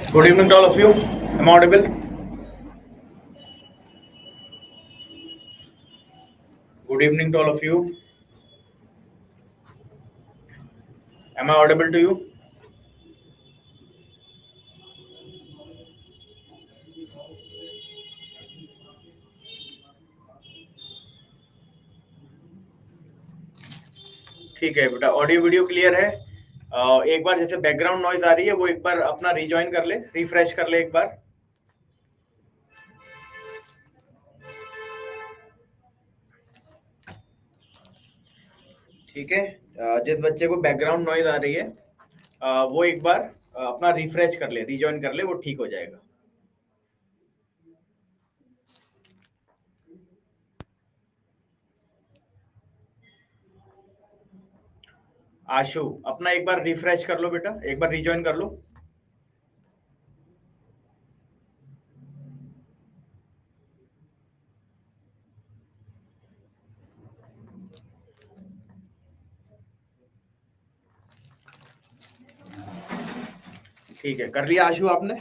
Good evening to all of you. Am I audible? Good evening to all of you. Am I audible to you? ठीक है बेटा, audio video clear है। एक बार जैसे background noise आ रही है वो एक बार अपना रिजॉइन कर ले, रिफ्रेश कर ले एक बार। ठीक है, जिस बच्चे को बैकग्राउंड नॉइज आ रही है वो एक बार अपना रिफ्रेश कर ले, रिजॉइन कर ले, वो ठीक हो जाएगा। आशु, अपना एक बार रिफ्रेश कर लो बेटा, एक बार रिजॉइन कर लो। ठीक है, कर लिया आशु आपने?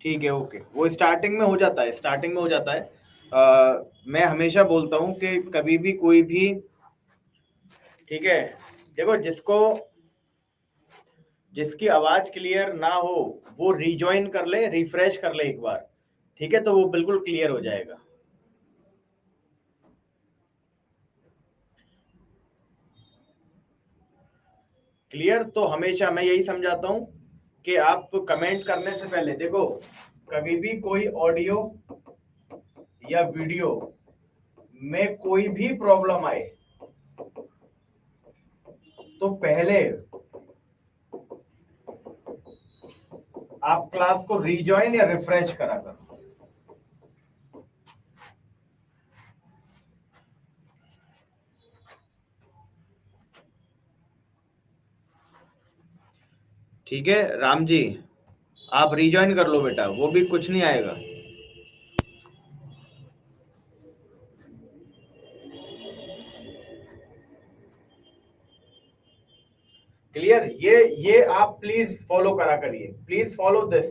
ठीक है, ओके। वो स्टार्टिंग में हो जाता है, स्टार्टिंग में हो जाता है। मैं हमेशा बोलता हूँ कि कभी भी कोई भी, ठीक है, देखो जिसकी आवाज क्लियर ना हो वो रिजॉइन कर ले, रिफ्रेश कर ले एक बार, ठीक है, तो वो बिल्कुल क्लियर हो जाएगा। क्लियर तो हमेशा मैं यही समझाता हूँ कि आप कमेंट करने से पहले देखो, कभी भी कोई ऑडियो या वीडियो में कोई भी प्रॉब्लम आए तो पहले आप क्लास को रिजॉइन या रिफ्रेश करा करो। ठीक है राम जी, आप रिजॉइन कर लो बेटा, वो भी कुछ नहीं आएगा। क्लियर? ये आप प्लीज फॉलो करा करिए, प्लीज फॉलो दिस।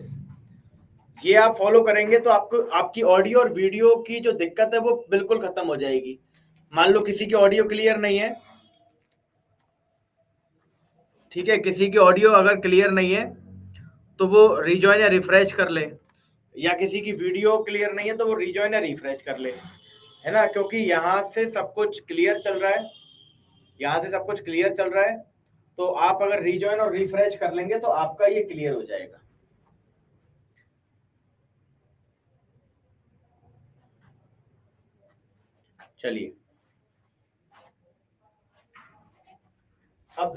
ये आप फॉलो करेंगे तो आपको आपकी ऑडियो और वीडियो की जो दिक्कत है वो बिल्कुल खत्म हो जाएगी। मान लो किसी की ऑडियो क्लियर नहीं है, ठीक है, किसी की ऑडियो अगर क्लियर नहीं है तो वो रिजॉइन या रिफ्रेश कर ले, या किसी की वीडियो क्लियर नहीं है तो वो रिजॉइन या रिफ्रेश कर ले, है ना, क्योंकि यहाँ से सब कुछ क्लियर चल रहा है। यहाँ से सब कुछ क्लियर चल रहा है, तो आप अगर रीजॉइन और रिफ्रेश कर लेंगे तो आपका ये क्लियर हो जाएगा। चलिए अब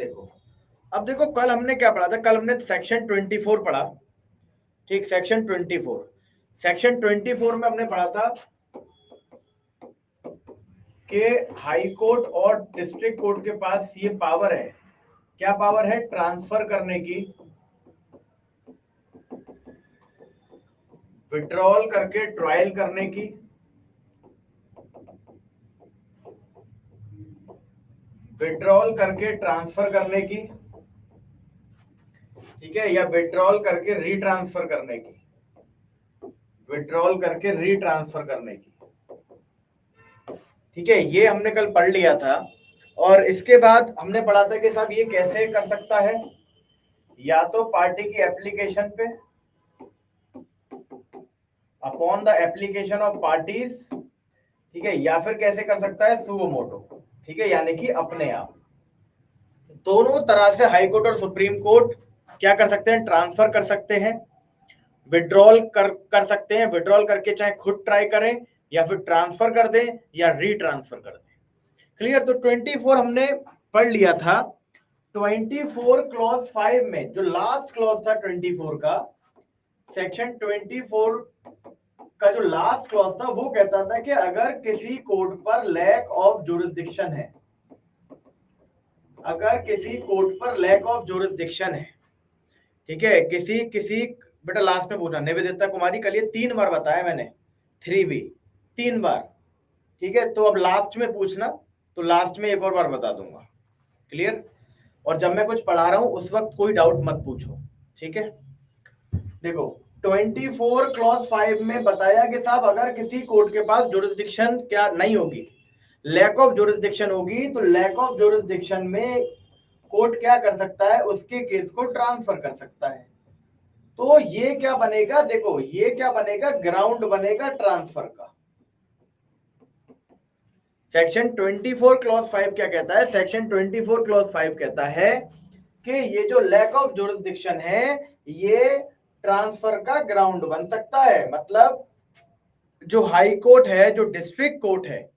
देखो कल हमने क्या पढ़ा था, कल हमने सेक्शन 24 पढ़ा, ठीक, सेक्शन 24 में हमने पढ़ा था कि हाई कोर्ट और डिस्ट्रिक्ट कोर्ट के पास ये पावर है, क्या पावर है, ट्रांसफर करने की, विड्रॉल करके ट्रायल करने की, विड्रॉल करके ट्रांसफर करने की, ठीक है, या विड्रॉल करके रीट्रांसफर करने की, विड्रॉल करके रीट्रांसफर करने की, ठीक है, ये हमने कल पढ़ लिया था। और इसके बाद हमने पढ़ा था कि साहब ये कैसे कर सकता है, या तो पार्टी की एप्लीकेशन पे, upon the application of parties, ठीक है, या फिर कैसे कर सकता है, सुओ मोटो, ठीक है, यानी कि अपने आप। दोनों तरह से हाई कोर्ट और सुप्रीम कोर्ट क्या कर सकते हैं, ट्रांसफर कर सकते हैं, विड्रॉल कर सकते हैं, विड्रॉल करके चाहे खुद ट्राई करें या फिर ट्रांसफर कर दें या रीट्रांसफर कर दें। क्लियर। तो 24 हमने पढ़ लिया था। 24 क्लॉज 5 में जो लास्ट क्लॉज था 24 का, सेक्शन 24 का जो लास्ट क्लॉज था वो कहता था कि अगर किसी कोर्ट पर लैक ऑफ जुरिसडिक्शन है, अगर किसी कोर्ट पर लैक ऑफ जुरिसडिक्शन है, ठीक है, किसी बेटा लास्ट में पूछना, निवेदिता कुमारी, कल ये 3 बार बताया मैंने, 3B 3 बार, ठीक है, तो अब लास्ट में पूछना, तो लास्ट में एक और बार बता दूंगा। क्लियर। और जब मैं कुछ पढ़ा रहा हूं उस वक्त कोई डाउट मत पूछो, ठीक है। देखो 24 क्लॉज 5 में बताया कि साहब अगर किसी कोर्ट के पास जुरिसडिक्शन क्या नहीं होगी, लैक ऑफ जुरिसडिक्शन होगी, तो लैक ऑफ जुरिसडिक्शन में कोर्ट क्या कर सकता है, उसके केस को ट्रांसफर कर सकता है। तो ये क्या बनेगा, देखो ये क्या बनेगा, ग्राउंड बनेगा ट्रांसफर का। सेक्शन 24 क्लॉज 5 क्या कहता है, सेक्शन 24 क्लॉज 5 कहता है कि ये जो लैक ऑफ जुरिसडिक्शन है ये ट्रांसफर का ग्राउंड बन सकता है। मतलब जो हाई कोर्ट है, जो डिस्ट्रिक्ट कोर्ट है,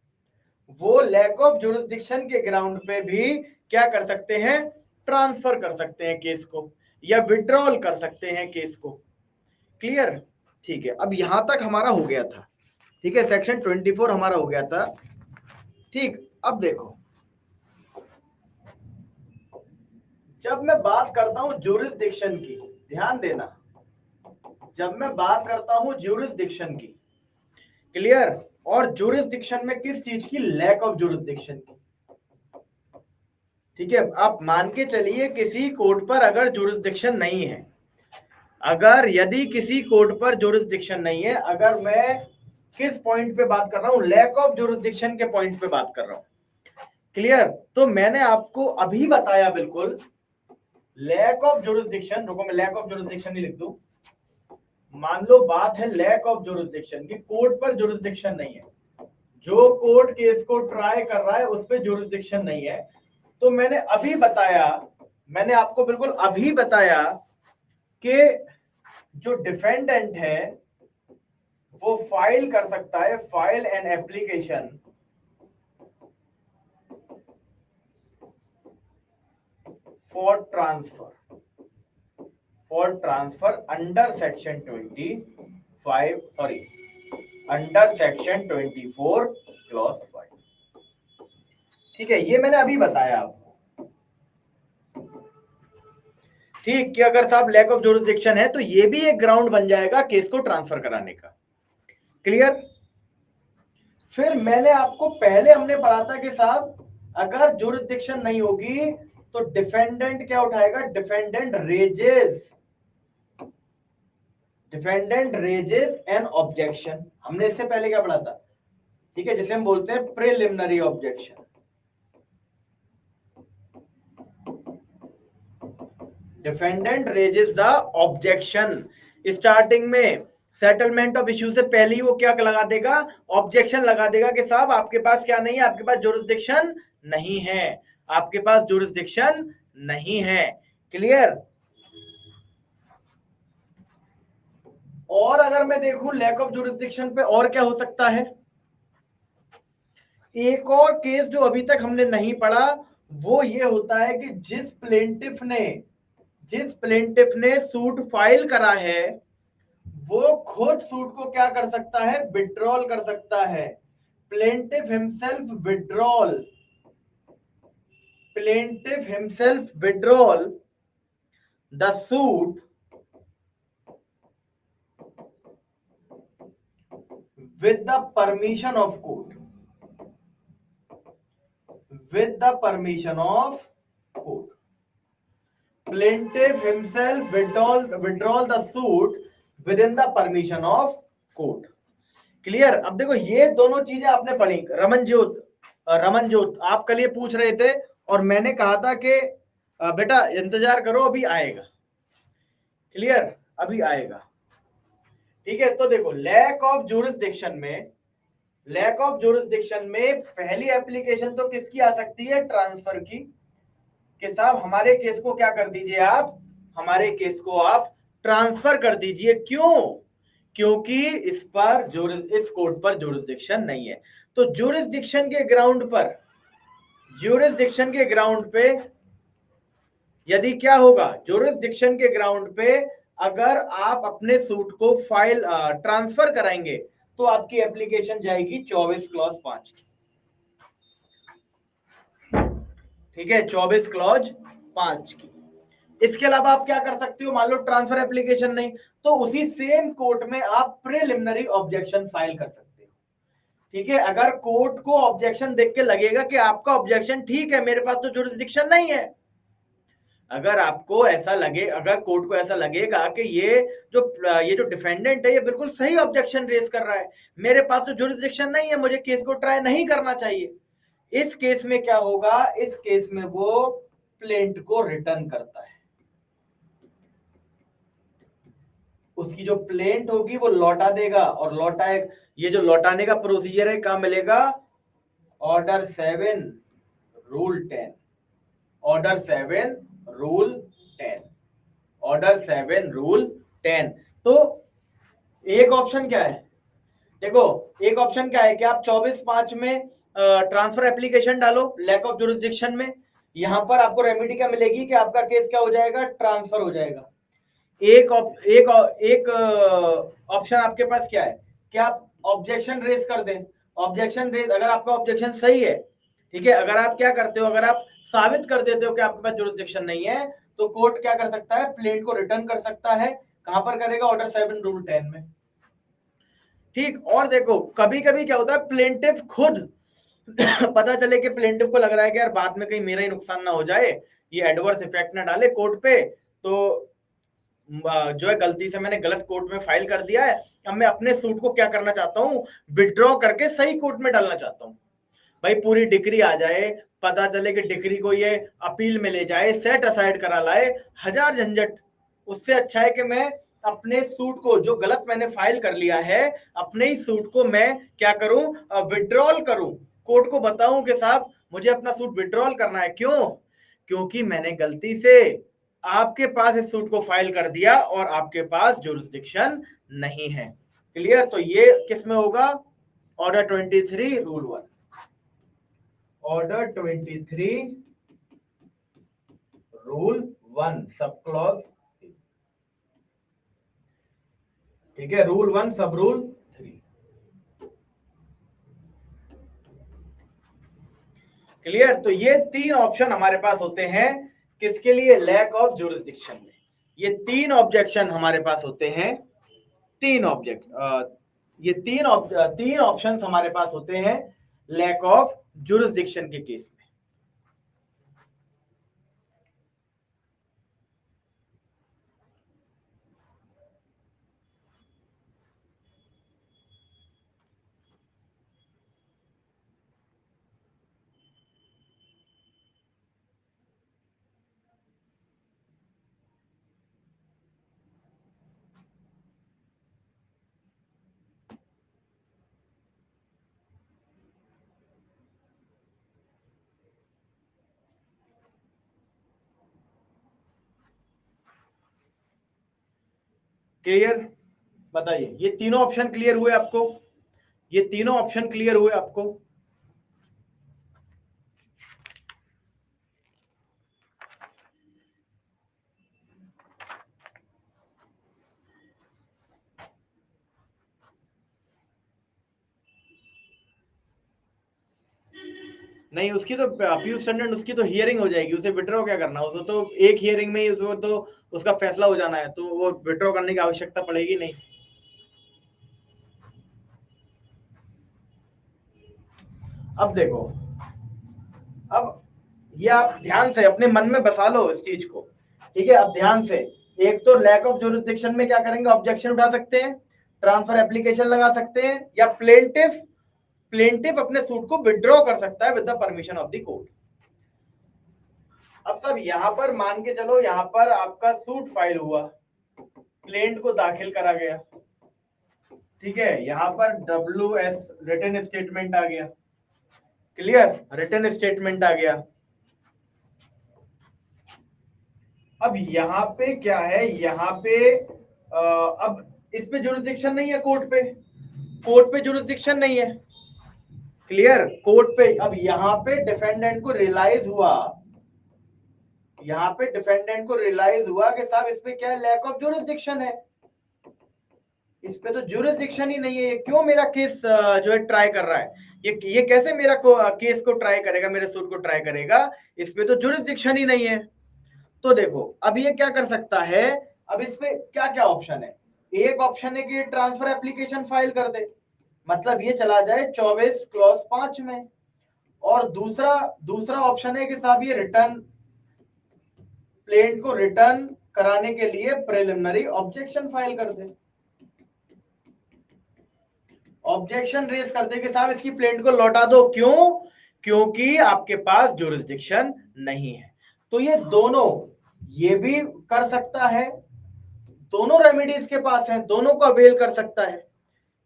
वो लैक ऑफ जुरिसडिक्शन के ग्राउंड पे भी क्या कर सकते हैं, ट्रांसफर कर सकते हैं केस को, या विड्रॉल कर सकते हैं केस को। क्लियर। ठीक है, अब यहां तक हमारा हो गया था, ठीक है, सेक्शन 24 हमारा हो गया था, ठीक। अब देखो जब मैं बात करता हूं ज्यूरिसडिक्शन की, ध्यान देना, जब मैं बात करता हूं ज्यूरिसडिक्शन की, क्लियर, और ज्यूरिसडिक्शन में किस चीज की, लैक ऑफ ज्यूरिसडिक्शन की, ठीक है। आप मान के चलिए किसी कोर्ट पर अगर ज्यूरिसडिक्शन नहीं है, अगर यदि किसी कोर्ट पर ज्यूरिसडिक्शन नहीं है, अगर मैं किस पॉइंट पे बात कर रहा हूं, लैक ऑफ ज्यूरिसडिक्शन के पॉइंट पे बात कर रहा हूं। क्लियर। तो मैंने आपको अभी बताया बिल्कुल, लैक ऑफ जुरिसडिक्शन, रुको मैं लैक ऑफ जुरिसडिक्शन ही लिख दूं, मान लो बात है लैक ऑफ जुरिसडिक्शन की, कोर्ट पर जुरिसडिक्शन नहीं है, जो कोर्ट केस को ट्राई कर रहा है उस पर जुरिसडिक्शन नहीं है। तो मैंने अभी बताया, मैंने आपको बिल्कुल अभी बताया कि जो डिफेंडेंट है वो फाइल कर सकता है, file an application for transfer under section 25, sorry under section 24 clause 5, ठीक है, ये मैंने अभी बताया आपको, ठीक, कि अगर साहब लैक ऑफ जुरिसडिक्शन है तो ये भी एक ग्राउंड बन जाएगा केस को ट्रांसफर कराने का। क्लियर। फिर मैंने आपको पहले हमने पढ़ा था कि साहब अगर जुरिसडिक्शन नहीं होगी तो डिफेंडेंट क्या उठाएगा, डिफेंडेंट रेजेस एन ऑब्जेक्शन। हमने इससे पहले क्या पढ़ा था, ठीक है, जिसे हम बोलते हैं preliminary objection. Defendant raises the objection, starting में सेटलमेंट ऑफ इश्यू से पहले ही वो क्या लगा देगा, ऑब्जेक्शन लगा देगा कि साहब आपके पास क्या नहीं है, आपके पास जुरिसडिक्शन नहीं है। आपके पास जुरिस्डिक्शन नहीं है। क्लियर। और अगर मैं देखूं लैक ऑफ जुरिस्डिक्शन पे और क्या हो सकता है, एक और केस जो अभी तक हमने नहीं पढ़ा वो ये होता है कि जिस प्लेंटिफ ने सूट फाइल करा है वो खुद सूट को क्या कर सकता है, विड्रॉल कर सकता है। Plaintiff himself withdrawal, plaintiff himself withdrawal the suit with the permission of court, with the permission of court. Plaintiff himself withdraw the suit within the permission of court. Clear. अब देखो ये दोनों चीजें आपने पढ़ी। रमनजोत आप कल ये पूछ रहे थे और मैंने कहा था कि बेटा इंतजार करो अभी आएगा। क्लियर, अभी आएगा। ठीक है, तो देखो लैक ऑफ ज्यूरिसडिक्शन में पहली एप्लीकेशन तो किसकी आ सकती है, ट्रांसफर की, कि साहब हमारे केस को क्या कर दीजिए आप, हमारे केस को आप ट्रांसफर कर दीजिए। क्यों? क्योंकि इस कोर्ट पर ज्यूरिसडिक्शन नहीं है। तो ज्यूरिसडिक्शन के ग्राउंड पे यदि क्या होगा, ज्यूरिसडिक्शन के ग्राउंड पे अगर आप अपने सूट को फाइल ट्रांसफर कराएंगे तो आपकी एप्लीकेशन जाएगी 24 क्लॉज 5 की। ठीक है, 24 क्लॉज 5 की। इसके अलावा आप क्या कर सकते हो, मान लो ट्रांसफर एप्लीकेशन नहीं तो उसी सेम कोर्ट में आप प्रिलिमिनरी ऑब्जेक्शन फाइल कर सकते हो। ठीक है, अगर कोर्ट को ऑब्जेक्शन देख के लगेगा कि आपका ऑब्जेक्शन ठीक है, मेरे पास तो जुरिसडिक्शन नहीं है, अगर आपको ऐसा लगे, अगर कोर्ट को ऐसा लगेगा कि ये जो डिफेंडेंट है ये बिल्कुल सही ऑब्जेक्शन रेज कर रहा है, मेरे पास तो जुरिसडिक्शन नहीं है, मुझे केस को ट्राई नहीं करना चाहिए, इस केस में क्या होगा, इस केस में वो प्लेंट को रिटर्न करता है। उसकी जो प्लेंट होगी वो लौटा देगा, और ये जो लौटाने का प्रोसीजर है कहां मिलेगा, order 7 rule 10, order 7 rule 10, order 7 rule 10। तो एक ऑप्शन क्या है, देखो एक ऑप्शन क्या है कि आप 24/5 में ट्रांसफर एप्लीकेशन डालो लैक ऑफ जुरिसडिक्शन में, यहां पर आपको रेमेडी क्या मिलेगी कि आपका केस क्या हो जाएगा, ट्रांसफर हो जाएगा। एक ऑप्शन आपके पास क्या है कि आप ऑब्जेक्शन रेज कर दें, ऑब्जेक्शन रेज, अगर आपका ऑब्जेक्शन सही है, ठीक है, अगर आप क्या करते हो, अगर आप साबित कर देते हो कि आपके पास जुरिसडिक्शन नहीं है तो कोर्ट क्या कर सकता है, प्लेंट को रिटर्न कर सकता है। कहां पर करेगा, ऑर्डर 7 रूल 10 में। ठीक, और देखो कभी कभी क्या होता है, प्लेंटिफ खुद पता चले कि प्लेंटिफ को लग रहा है कि यार बाद में कहीं मेरा ही नुकसान ना हो जाए, ये एडवर्स इफेक्ट ना डाले कोर्ट पे, तो जो है गलती से मैंने गलत कोर्ट में फाइल कर दिया है, अब मैं अपने सूट को क्या करना चाहता हूँ, विड्रॉ करके सही कोर्ट में डालना चाहता हूँ। भाई पूरी डिग्री आ जाए, पता चले कि डिग्री को ये अपील में ले जाए, सेट असाइड करा लाए, हजार झंझट, उससे अच्छा है कि मैं अपने सूट को जो गलत मैंने फाइल कर लिया है, अपने ही सूट को मैं क्या करूं, विड्रॉल करूं, कोर्ट को बताऊं कि साहब मुझे अपना सूट विड्रॉल करना है। क्यों? क्योंकि मैंने गलती से आपके पास इस सूट को फाइल कर दिया और आपके पास जुरिसडिक्शन नहीं है। क्लियर, तो ये किस में होगा, order 23 rule 1, order 23 rule 1 sub clause, ठीक है, रूल 1 सब रूल 3। क्लियर, तो ये 3 ऑप्शन हमारे पास होते हैं किसके लिए, लैक ऑफ जुरिसडिक्शन में। ये 3 ऑब्जेक्शन हमारे पास होते हैं, 3 ये 3 ऑप्शंस हमारे पास होते हैं लैक ऑफ जुरिसडिक्शन के केस में। क्लियर? बताइए, ये तीनों ऑप्शन क्लियर हुए आपको? ये तीनों ऑप्शन क्लियर हुए आपको? नहीं, उसकी तो पीयूष टंडन, उसकी तो हियरिंग हो जाएगी, उसे विड्रॉ क्या करना, उसको तो एक हियरिंग में ही उसको तो उसका फैसला हो जाना है, तो वो विड्रॉ करने की आवश्यकता पड़ेगी नहीं। अब देखो, अब ये आप ध्यान से अपने मन में बसा लो इस चीज को, ठीक है? अब ध्यान से, एक तो लैक ऑफ ज्यूरिसडिक्शन में क्या करेंगे, ऑब्जेक्शन उठा सकते हैं, ट्रांसफर एप्लीकेशन लगा सकते हैं, या प्लेंटिफ अपने सूट को विड्रॉ कर सकता है with the permission of the court. अब सब यहां पर मान के चलो, यहां पर आपका सूट फाइल हुआ, प्लेंट को दाखिल करा गया, ठीक है? यहां पर WS रिटन स्टेटमेंट आ गया, क्लियर? रिटन स्टेटमेंट आ गया। अब यहाँ पे क्या है, यहाँ पे अब इस पे जुरिस्डिक्शन नहीं है, कोर्ट पे जुरिस्डिक्शन नहीं है, क्लियर? कोर्ट पे, अब यहाँ पे डिफेंडेंट को रियलाइज हुआ, यहाँ पे डिफेंडेंट को रियलाइज हुआ कि साहब इस पे क्या है, लैक ऑफ जुरिस्डिक्शन है, इस पे तो जुरिस्डिक्शन ही नहीं है, ये क्यों मेरा केस जो है ट्राई कर रहा है, ये कैसे मेरा केस को ट्राई करेगा, मेरे सूट को ट्राई करेगा, इस पे तो जुरिस्डिक्शन ही नहीं है। तो देखो, अब ये क्या कर सकता है, अब इस पे क्या क्या ऑप्शन है, एक ऑप्शन है कि ट्रांसफर एप्लीकेशन फाइल कर दे, मतलब ये चला जाए 24 क्लॉज 5 में, और दूसरा ऑप्शन है कि साहब ये रिटर्न, प्लेंट को रिटर्न कराने के लिए प्रिलिमिनरी ऑब्जेक्शन फाइल कर दे, ऑब्जेक्शन रेज कर दे कि साहब इसकी प्लेंट को लौटा दो, क्यों? क्योंकि आपके पास जुरिस्डिक्शन नहीं है। तो ये दोनों, ये भी कर सकता है, दोनों रेमेडीज के पास है, दोनों को अवेल कर सकता है,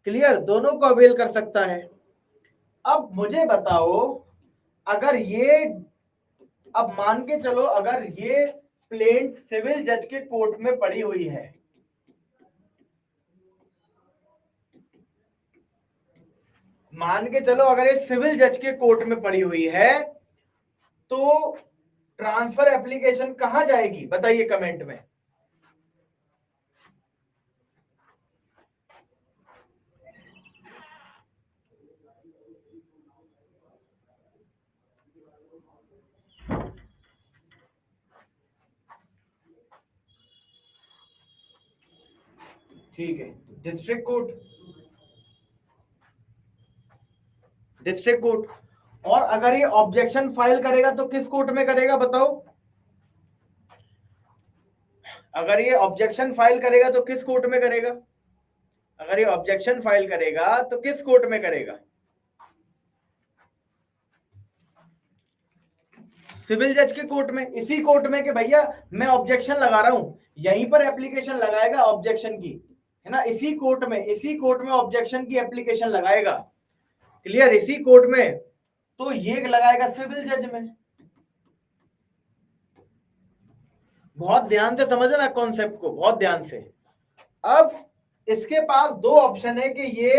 क्लियर? दोनों को अवेल कर सकता है। अब मुझे बताओ, अगर ये, अब मान के चलो अगर ये प्लेंट सिविल जज के कोर्ट में पड़ी हुई है, मान के चलो अगर ये सिविल जज के कोर्ट में पड़ी हुई है, तो ट्रांसफर एप्लीकेशन कहां जाएगी, बताइए कमेंट में। ठीक है, डिस्ट्रिक्ट कोर्ट, डिस्ट्रिक्ट कोर्ट। और अगर ये ऑब्जेक्शन फाइल करेगा तो किस कोर्ट में करेगा, बताओ? अगर ये ऑब्जेक्शन फाइल करेगा तो किस कोर्ट में करेगा, अगर ये ऑब्जेक्शन फाइल करेगा तो किस कोर्ट में करेगा? सिविल जज के कोर्ट में, इसी कोर्ट में कि भैया मैं ऑब्जेक्शन लगा रहा हूं, यहीं पर एप्लीकेशन लगाएगा ऑब्जेक्शन की, है ना? इसी कोर्ट में ऑब्जेक्शन की एप्लीकेशन लगाएगा, क्लियर? इसी कोर्ट में, तो ये लगाएगा सिविल जज में। बहुत ध्यान से समझना कॉन्सेप्ट को, बहुत ध्यान से। अब इसके पास दो ऑप्शन है कि ये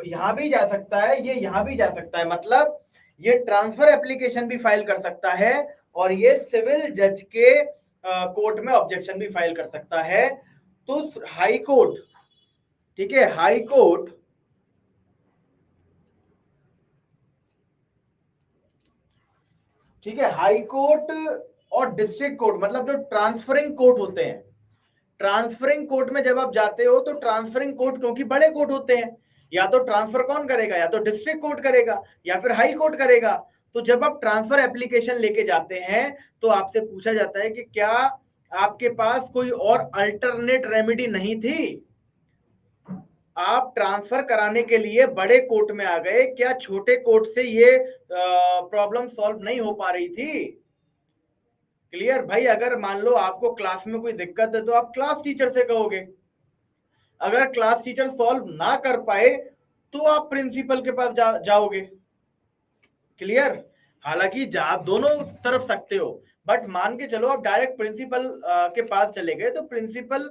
यहां भी जा सकता है, ये यहां भी जा सकता है, मतलब ये ट्रांसफर एप्लीकेशन भी फाइल कर सकता है और ये सिविल जज के कोर्ट में ऑब्जेक्शन भी फाइल कर सकता है। तो हाई कोर्ट, ठीक है, हाई कोर्ट, ठीक है, हाई कोर्ट और डिस्ट्रिक्ट कोर्ट, मतलब जो ट्रांसफरिंग कोर्ट होते हैं, ट्रांसफरिंग कोर्ट में जब आप जाते हो तो ट्रांसफरिंग कोर्ट क्योंकि बड़े कोर्ट होते हैं, या तो ट्रांसफर कौन करेगा, या तो डिस्ट्रिक्ट कोर्ट करेगा या फिर हाई कोर्ट करेगा। तो जब आप ट्रांसफर एप्लीकेशन लेके जाते हैं तो आपसे पूछा जाता है कि क्या आपके पास कोई और अल्टरनेट रेमेडी नहीं थी, आप ट्रांसफर कराने के लिए बड़े कोर्ट में आ गए, क्या छोटे कोर्ट से ये प्रॉब्लम सॉल्व नहीं हो पा रही थी? क्लियर भाई? अगर मान लो आपको क्लास में कोई दिक्कत है तो आप क्लास टीचर से कहोगे, अगर क्लास टीचर सॉल्व ना कर पाए तो आप प्रिंसिपल के पास जाओगे, क्लियर? हालांकि आप दोनों तरफ सकते हो, बट मान के चलो आप डायरेक्ट प्रिंसिपल के पास चले गए तो प्रिंसिपल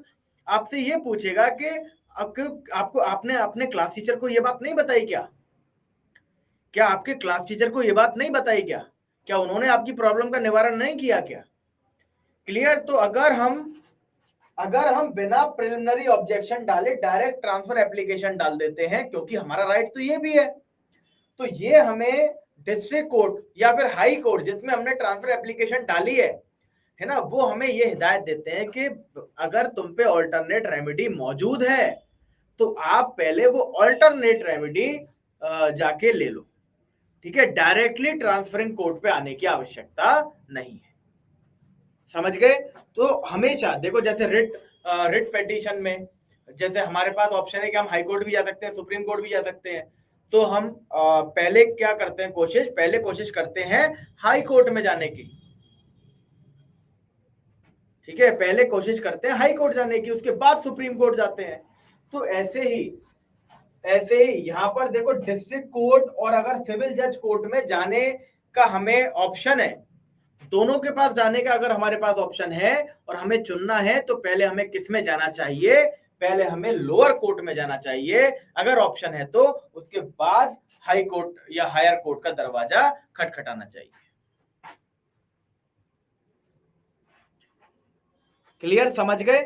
आपसे ये पूछेगा कि आपको आपने अपने क्लास टीचर को ये बात नहीं बताई क्या आपके क्लास टीचर को ये बात नहीं बताई क्या उन्होंने आपकी प्रॉब्लम का निवारण नहीं किया क्या? क्लियर? तो अगर हम बिना प्रिलिमिनरी ऑब्जेक्शन डाले डायरेक्ट ट्रांसफर एप्लीकेशन डाल देते हैं, क्योंकि हमारा राइट तो ये भी है, तो ये हमें डिस्ट्रिक्ट कोर्ट या फिर हाई कोर्ट जिसमें हमने ट्रांसफर एप्लीकेशन डाली है ना, वो हमें ये हिदायत देते हैं कि अगर तुम पे ऑल्टरनेट रेमेडी मौजूद है तो आप पहले वो ऑल्टरनेट रेमेडी जाके ले लो, ठीक है? डायरेक्टली ट्रांसफरिंग कोर्ट पे आने की आवश्यकता नहीं है। समझ गए? तो हमेशा देखो, जैसे रिट पिटीशन में जैसे हमारे पास ऑप्शन है कि हम हाई कोर्ट भी जा सकते हैं, सुप्रीम कोर्ट भी जा सकते हैं, तो हम पहले क्या करते हैं, पहले कोशिश करते हैं हाई कोर्ट में जाने की, ठीक है? पहले कोशिश करते हैं हाई कोर्ट जाने की, उसके बाद सुप्रीम कोर्ट जाते हैं। तो ऐसे ही यहां पर देखो, डिस्ट्रिक्ट कोर्ट और अगर सिविल जज कोर्ट में जाने का हमें ऑप्शन है, दोनों के पास जाने का अगर हमारे पास ऑप्शन है और हमें चुनना है, तो पहले हमें किस में जाना चाहिए? पहले हमें लोअर कोर्ट में जाना चाहिए अगर ऑप्शन है तो, उसके बाद हाई कोर्ट या हायर कोर्ट का दरवाजा खटखटाना चाहिए। क्लियर? समझ गए?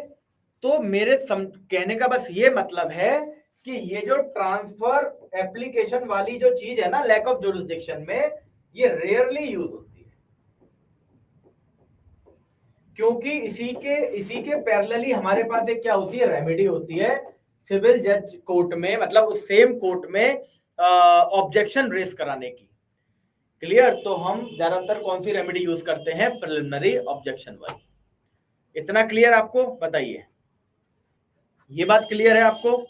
तो मेरे कहने का बस ये मतलब है कि ये जो ट्रांसफर एप्लीकेशन वाली जो चीज है ना, लैक ऑफ जुरिस्डिक्शन में, ये रेयरली यूज होती है, क्योंकि इसी के पैरेलली हमारे पास एक क्या होती है, रेमेडी होती है सिविल जज कोर्ट में, मतलब उस सेम कोर्ट में ऑब्जेक्शन रेज कराने की। क्लियर? तो हम ज्यादातर कौन सी रेमेडी यूज करते हैं? प्रिलिमिनरी ऑब्जेक्शन वाली। इतना क्लियर आपको? बताइए, ये बात क्लियर है आपको?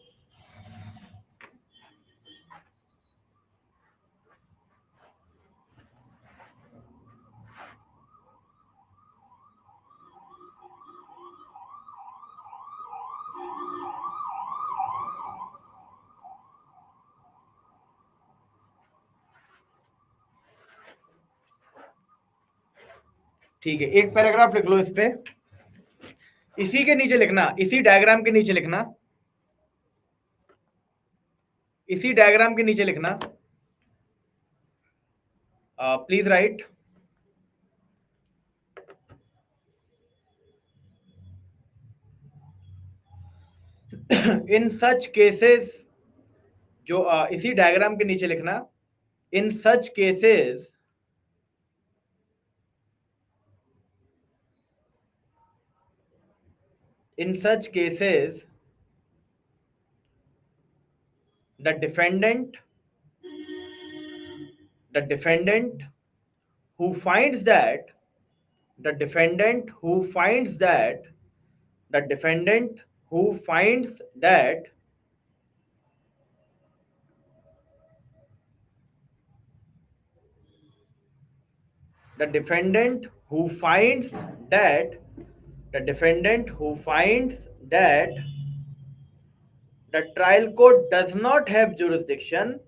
ठीक है, एक पैराग्राफ लिख लो इस पे, इसी के नीचे लिखना, इसी डायग्राम के नीचे लिखना, इसी डायग्राम के नीचे लिखना, please write, in such cases, जो इसी डायग्राम के नीचे लिखना, in such cases the defendant who finds that the defendant who finds that the defendant who finds that the defendant who finds that the defendant who finds that the trial court does not have jurisdiction,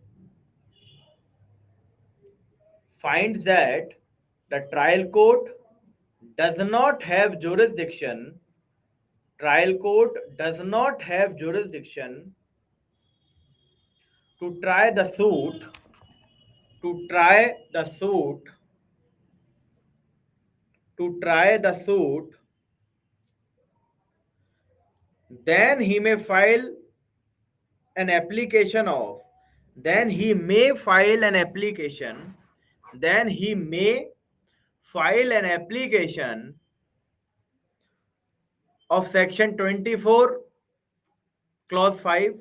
finds that the trial court does not have jurisdiction, trial court does not have jurisdiction to try the suit, to try the suit, to try the suit, then he may file an application of, then he may file an application, then he may file an application of section 24 clause 5,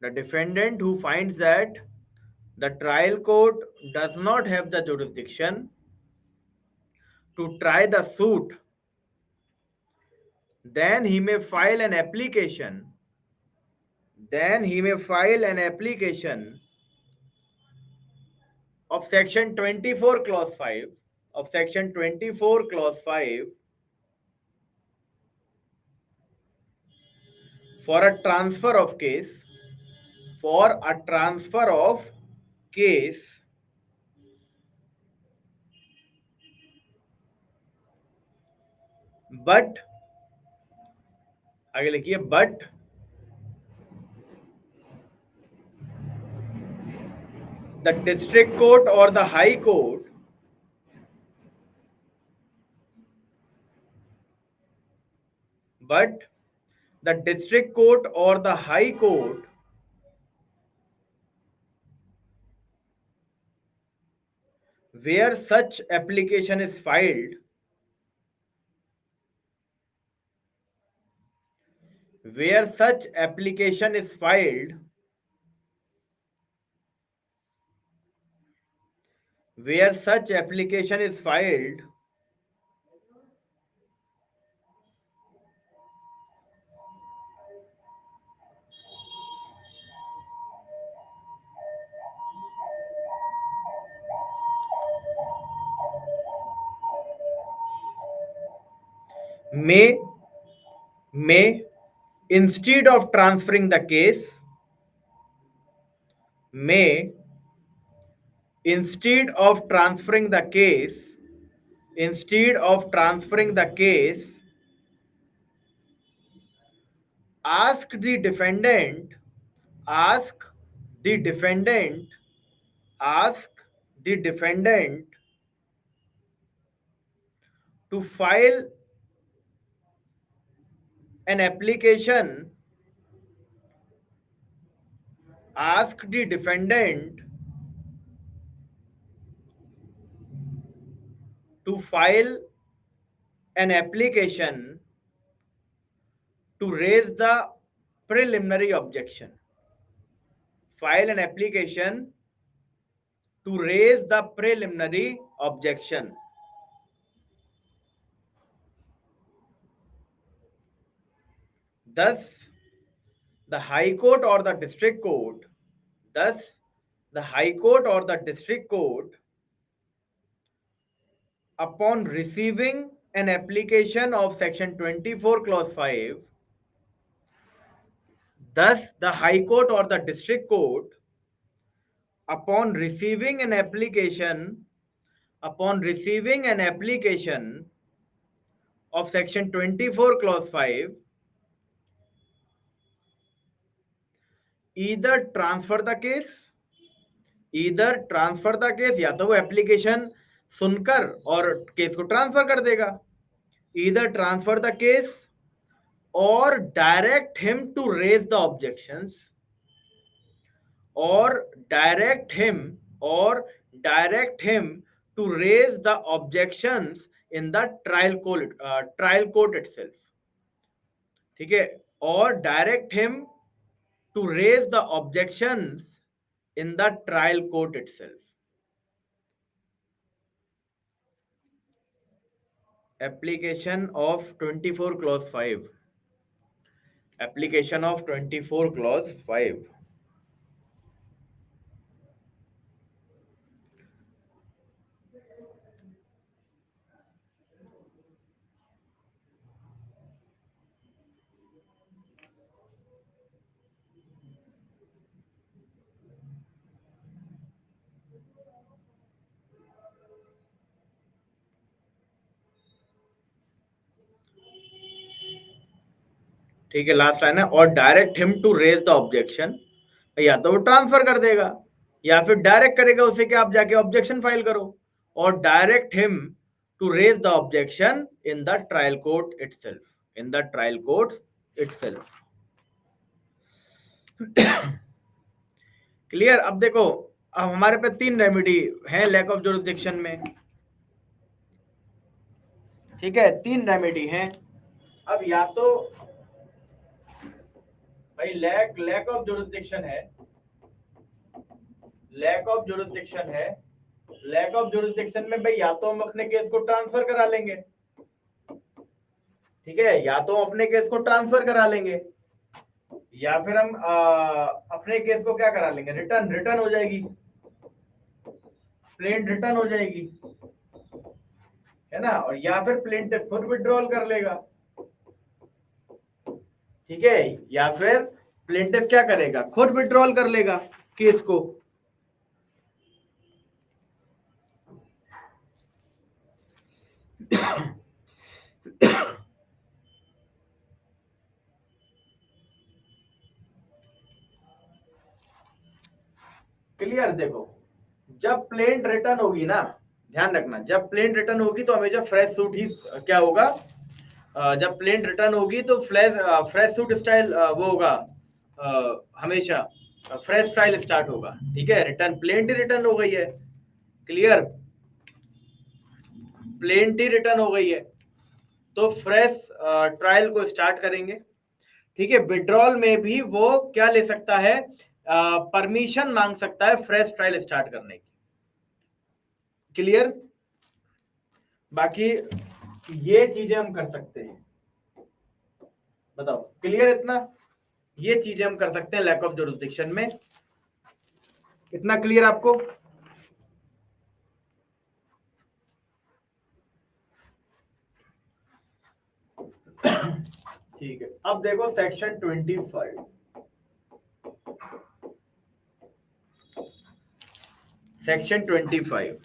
the defendant who finds that the trial court does not have the jurisdiction to try the suit, then he may file an application, then he may file an application of section 24 clause 5, of section 24 clause 5 for a transfer of case, for a transfer of case but, आगे लिखिए, but the district court or the high court but the district court or the high court where such application is filed where such application is filed where such application is filed may instead of transferring the case may instead of transferring the case ask the defendant ask the defendant ask the defendant to file an application ask the defendant to file an application to raise the preliminary objection. File an application to raise the preliminary objection. Thus, the High Court or the District Court, upon receiving an application of Section 24, Clause 5, thus the High Court or the District Court, upon receiving an application of Section 24, Clause 5, either transfer the case या तो वो application सुनकर और case को transfer कर देगा, either transfer the case or direct him to raise the objections to raise the objections in the trial court itself. ठीक है, और direct him to raise the objections in the trial court itself. Application of 24 clause 5. Application of 24 clause 5. ठीक है, last line है, और direct him to raise the objection, या तो वो ट्रांसफर कर देगा या फिर डायरेक्ट करेगा उसे कि आप जाके ऑब्जेक्शन फाइल करो, और direct him to raise the objection in the trial court itself. Clear? अब देखो, अब हमारे पे 3 रेमेडी है लैक ऑफ जुरिसडिक्शन में. ठीक है, 3 रेमेडी हैं. अब या तो भाई लैक ऑफ जुरिसडिक्शन है, लैक ऑफ जुरिसडिक्शन में भाई या तो हम अपने केस को ट्रांसफर करा लेंगे, ठीक है, या तो हम अपने केस को ट्रांसफर करा लेंगे, या फिर हम अपने केस को क्या करा लेंगे, रिटर्न हो जाएगी, प्लेंट रिटर्न हो जाएगी, है ना, और या फिर प्लेंट खुद विड्रॉल कर लेगा. ठीक है, या फिर प्लेंटिफ क्या करेगा, खुद विड्रॉल कर लेगा केस को। क्लियर। देखो जब प्लेन रिटर्न होगी ना, ध्यान रखना, जब प्लेन रिटर्न होगी तो हमेशा फ्रेश सूट ही क्या होगा, जब प्लेन रिटर्न होगी तो फ्रेश सूट स्टाइल वो होगा, हमेशा फ्रेश स्टाइल स्टार्ट होगा। ठीक है, रिटर्न प्लेन टी रिटर्न हो गई है। क्लियर, प्लेन टी रिटर्न हो गई है तो फ्रेश ट्रायल को स्टार्ट करेंगे। ठीक है, विड्रॉल में भी वो क्या ले सकता है, परमिशन मांग सकता है फ्रेश ट्रायल स्टार्ट करने की। क्लियर, बाकी ये चीजें हम कर सकते हैं, बताओ क्लियर इतना, ये चीजें हम कर सकते हैं लैक ऑफ जुरिसडिक्शन में। इतना क्लियर आपको? ठीक है, अब देखो सेक्शन 25, सेक्शन 25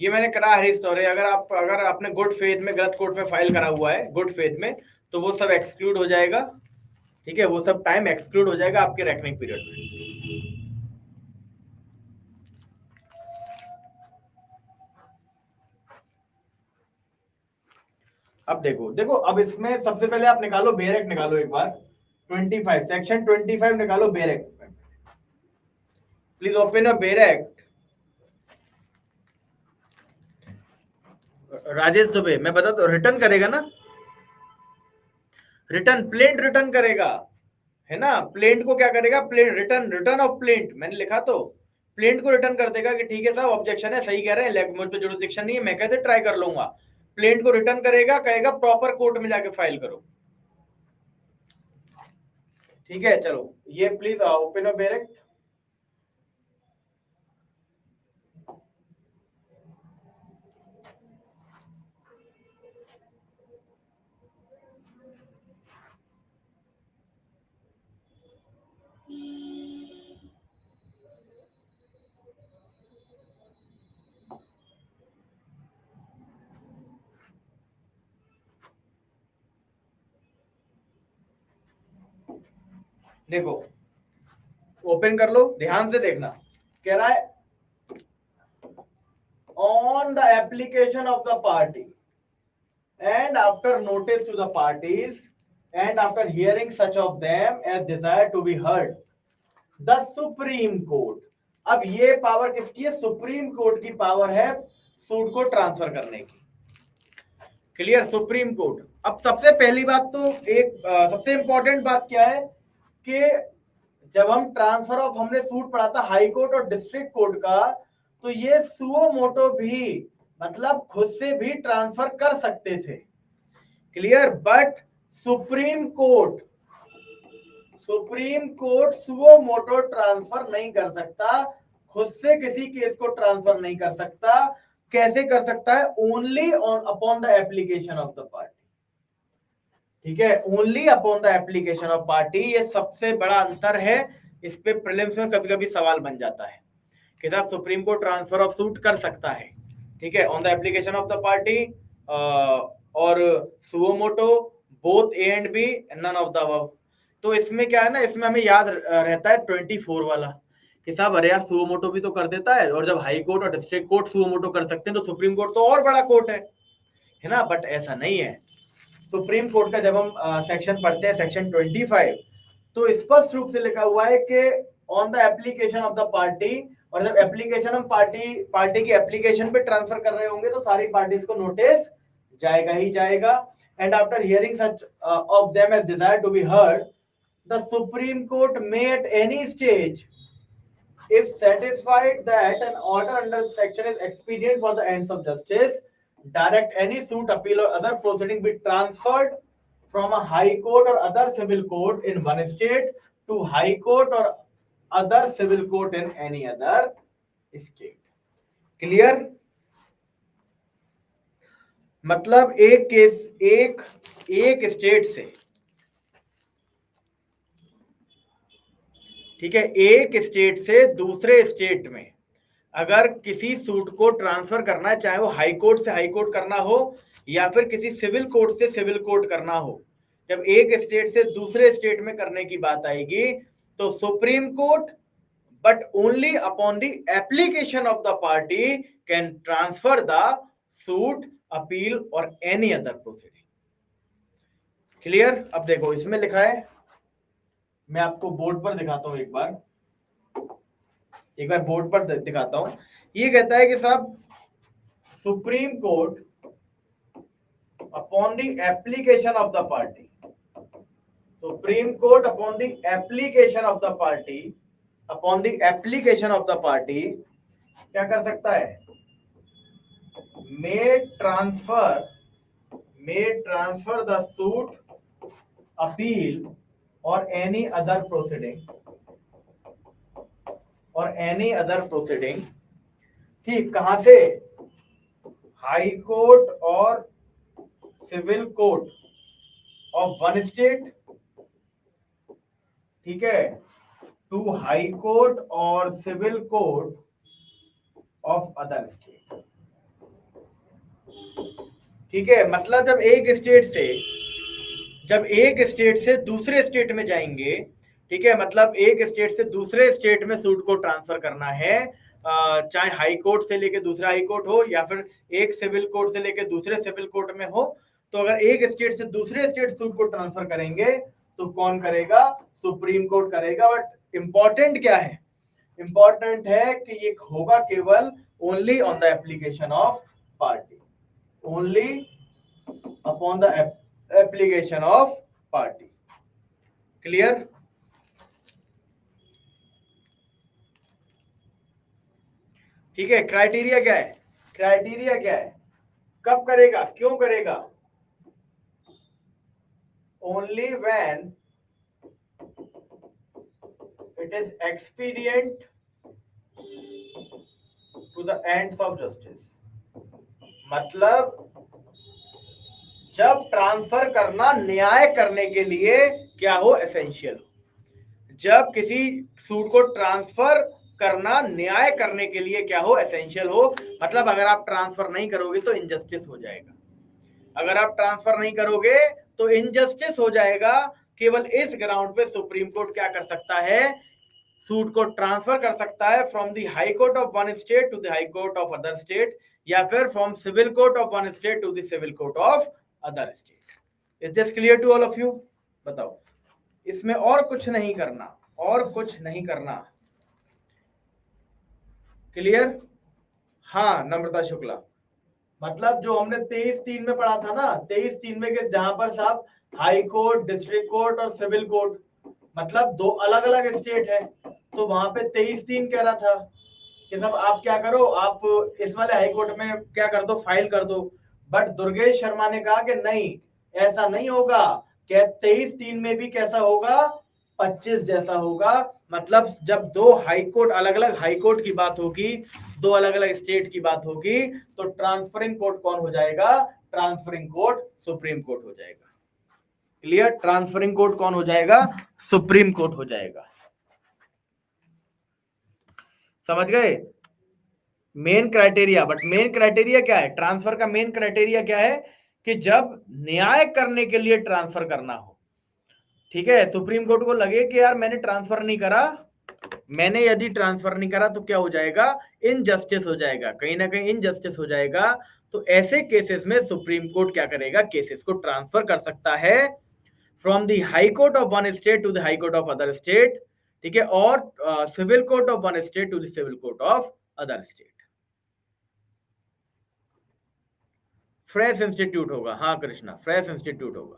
ये मैंने करा है स्टोरी। अगर आपने गुड फेथ में गलत कोर्ट में फाइल करा हुआ है गुड फेथ में, तो वो सब एक्सक्लूड हो जाएगा। ठीक है, वो सब टाइम एक्सक्लूड हो जाएगा आपके रेकनिंग पीरियड में। अब देखो अब इसमें सबसे पहले आप निकालो बेरेक, निकालो एक बार 25 सेक्शन 25 निकालो Barack. Please open a Barack. Rajesh Dubey, मैं बता दो, रिटर्न करेगा ना, रिटर्न प्लेंट रिटर्न करेगा, है ना। प्लेंट को क्या करेगा, plaint return, return of plaint मैंने लिखा, तो प्लेंट को रिटर्न कर देगा कि ठीक है साहब ऑब्जेक्शन है, सही कह रहे हैं, मुझ पे जुरिसडिक्शन नहीं है, मैं कैसे ट्राई कर लूंगा। प्लेंट को रिटर्न करेगा, कहेगा प्रॉपर कोर्ट में जाके फाइल करो। ठीक है, चलो ये प्लीज ओपन अ बेरेक। देखो ओपन कर लो, ध्यान से देखना, कह रहा है on the application of the party and after notice to the parties and after hearing such of them as desire to be heard the supreme court। अब ये पावर किसकी है, सुप्रीम कोर्ट की पावर है सूट को transfer करने की। Clear, supreme court. अब सबसे पहली बात तो सबसे इंपॉर्टेंट बात क्या है कि जब हम ट्रांसफर ऑफ हमने सूट पढ़ा था हाई कोर्ट और डिस्ट्रिक्ट कोर्ट का, तो ये सुओ मोटो भी मतलब खुद से भी ट्रांसफर कर सकते थे। Clear, but supreme court suo motu transfer नहीं कर सकता, खुद से किसी केस को ट्रांसफर नहीं कर सकता। कैसे कर सकता है, only upon the application of the party. ठीक है, only upon the application of party, ये सबसे बड़ा अंतर है। इस पे प्रीलिम्स में कभी कभी सवाल बन जाता है कि साहब supreme court transfer of suit कर सकता है, ठीक है, on the application of the party और suo motu both A and B none of the above. तो इसमें क्या है ना, इसमें हमें याद रहता है 24 वाला कि साहब अरे यार सुओ मोटो भी तो कर देता है, और जब हाई कोर्ट और डिस्ट्रिक्ट कोर्ट सुओ मोटो कर सकते हैं तो सुप्रीम कोर्ट तो और बड़ा कोर्ट है ना। बट ऐसा नहीं है। सुप्रीम कोर्ट का जब हम सेक्शन पढ़ते हैं सेक्शन 25, तो स्पष्ट रूप से लिखा हुआ है कि on the application of the party, और जब एप्लीकेशन हम पार्टी की एप्लीकेशन पे ट्रांसफर कर रहे होंगे तो सारी पार्टीज को नोटिस जाएगा ही जाएगा। And after hearing such of them as desire to be heard the Supreme Court may at any stage if satisfied that an order under section is expedient for the ends of justice, direct any suit, appeal or other proceeding be transferred from a high court or other civil court in one state to high court or other civil court in any other state। Clear? मतलब एक case, एक state से, ठीक है, एक state से दूसरे state में अगर किसी सूट को ट्रांसफर करना है, चाहे वो हाई कोर्ट से हाई कोर्ट करना हो या फिर किसी सिविल कोर्ट से सिविल कोर्ट करना हो, जब एक स्टेट से दूसरे स्टेट में करने की बात आएगी तो supreme court, but only upon the application of the party can transfer the suit, appeal or any other proceeding. Clear? अब देखो इसमें लिखा है, मैं आपको बोर्ड पर दिखाता हूं, एक बार बोर्ड पर दिखाता हूं। ये कहता है कि साहब supreme court upon the application of the party, supreme court upon the application of the party, upon the application of the party क्या कर सकता है, may transfer the suit, appeal or any other proceeding, ठीक, कहां से, high court और civil court of one state, ठीक है, टू हाई कोर्ट और civil court of other state. ठीक है, मतलब जब एक स्टेट से दूसरे स्टेट में जाएंगे, ठीक है, मतलब एक स्टेट से दूसरे स्टेट में सूट को ट्रांसफर करना है, चाहे हाई कोर्ट से लेके दूसरा हाई कोर्ट हो या फिर एक सिविल कोर्ट से लेके दूसरे सिविल कोर्ट में हो, तो अगर एक स्टेट से दूसरे स्टेट सूट को ट्रांसफर करेंगे तो कौन करेगा, सुप्रीम कोर्ट करेगा। बट इंपॉर्टेंट क्या है, इंपॉर्टेंट है कि ये होगा केवल only on the application of party, only upon the application of party. Clear? ठीक है, क्राइटेरिया क्या है, क्राइटेरिया क्या है, कब करेगा, क्यों करेगा, only when it is expedient to the ends of justice, मतलब जब ट्रांसफर करना न्याय करने के लिए क्या हो, एसेंशियल हो। जब किसी सूट को ट्रांसफर करना न्याय करने के लिए क्या हो, एसेंशियल हो, मतलब अगर आप ट्रांसफर नहीं करोगे तो इनजस्टिस हो जाएगा, अगर आप ट्रांसफर नहीं करोगे तो इनजस्टिस हो जाएगा। केवल इस ग्राउंड पे सुप्रीम कोर्ट क्या कर सकता है, सूट को ट्रांसफर कर सकता है from the high court of one state to the high court of other state, या फिर from civil court of one state to the civil court of other state. Is this clear to all of you? बताओ, इसमें और कुछ नहीं करना, और कुछ नहीं करना। क्लियर? हाँ नम्रता शुक्ला, मतलब जो हमने 23(3) में पढ़ा था ना, 23(3) में के जहां पर साहब हाई कोर्ट, डिस्ट्रिक्ट कोर्ट और सिविल कोर्ट, मतलब दो अलग अलग स्टेट है, तो वहां पे 23(3) कह रहा था कि साहब आप क्या करो, आप इस वाले हाई कोर्ट में क्या कर दो, फाइल कर दो। बट दुर्गेश शर्मा ने कहा कि नहीं, ऐसा नहीं होगा, 23(3) में भी कैसा होगा, 25 जैसा होगा। मतलब जब दो हाई कोर्ट, अलग अलग हाई कोर्ट की बात होगी, दो अलग अलग स्टेट की बात होगी, तो ट्रांसफरिंग कोर्ट कौन हो जाएगा, ट्रांसफरिंग कोर्ट सुप्रीम कोर्ट हो जाएगा। क्लियर? ट्रांसफरिंग कोर्ट कौन हो जाएगा, सुप्रीम कोर्ट हो जाएगा। समझ गए? Main criteria, but main criteria क्या है, ट्रांसफर का मेन क्राइटेरिया क्या है कि जब न्याय करने के लिए ट्रांसफर करना हो, ठीक है, सुप्रीम कोर्ट को लगे कि यार मैंने ट्रांसफर नहीं करा, मैंने यदि ट्रांसफर नहीं करा तो क्या हो जाएगा, इनजस्टिस हो जाएगा, कहीं ना कहीं इनजस्टिस हो जाएगा। तो ऐसे केसेस में सुप्रीम कोर्ट क्या करेगा, केसेस को ट्रांसफर कर सकता है from the high court of one state to the high court of other state, ठीक है, और civil court of one state to the civil court of other state. Fresh institute होगा, हाँ कृष्णा, फ्रेश इंस्टीट्यूट होगा।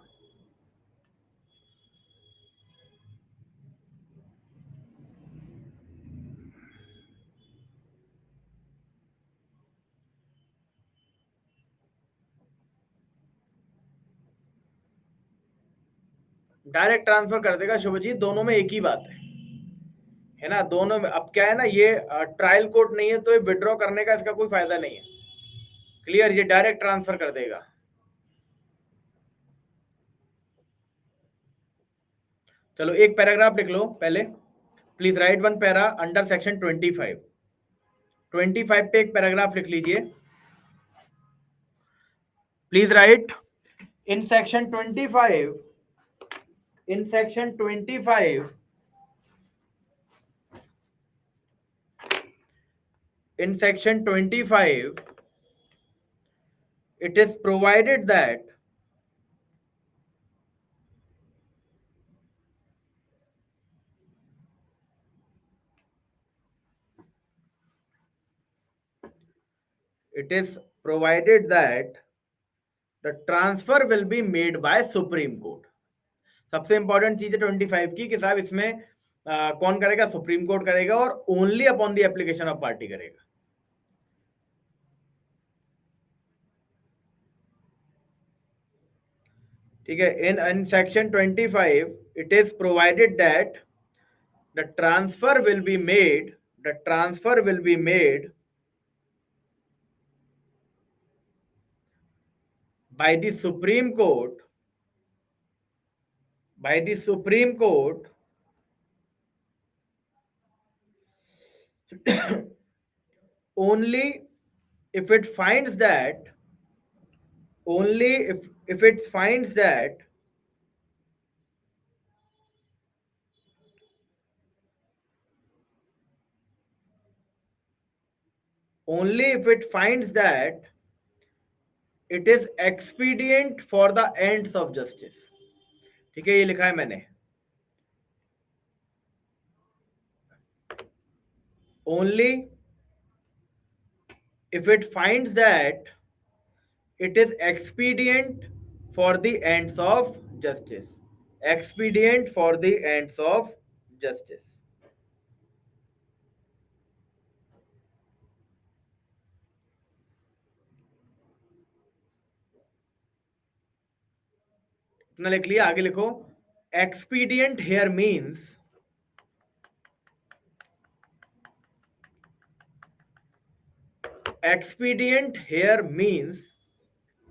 Direct transfer कर देगा शुभजीत, दोनों में एक ही बात है ना, दोनों में। अब क्या है ना, ये ट्रायल कोर्ट नहीं है तो ये विड्रॉ करने का इसका कोई फायदा नहीं है। क्लियर? ये डायरेक्ट ट्रांसफर कर देगा। चलो एक पैराग्राफ लिख लो पहले, please right one para under section 25। 25 पे एक पैराग्राफ लिख लीजिए, please write in section 25, in section 25, in section 25 it is provided that the transfer will be made by Supreme Court। सबसे इंपॉर्टेंट चीज है 25 की कि साहब इसमें कौन करेगा, सुप्रीम कोर्ट करेगा और only upon the application of party करेगा। ठीक है, in section 25 it is provided that the transfer will be made, the transfer will be made by the Supreme Court, by the Supreme Court only if it finds that, only if it finds that only if it finds that it is expedient for the ends of justice। ठीक है, ये लिखा है मैंने, only if it finds that it is expedient for the ends of justice, expedient for the ends of justice। इतना लिख लिया, आगे लिखो expedient here means, expedient here means,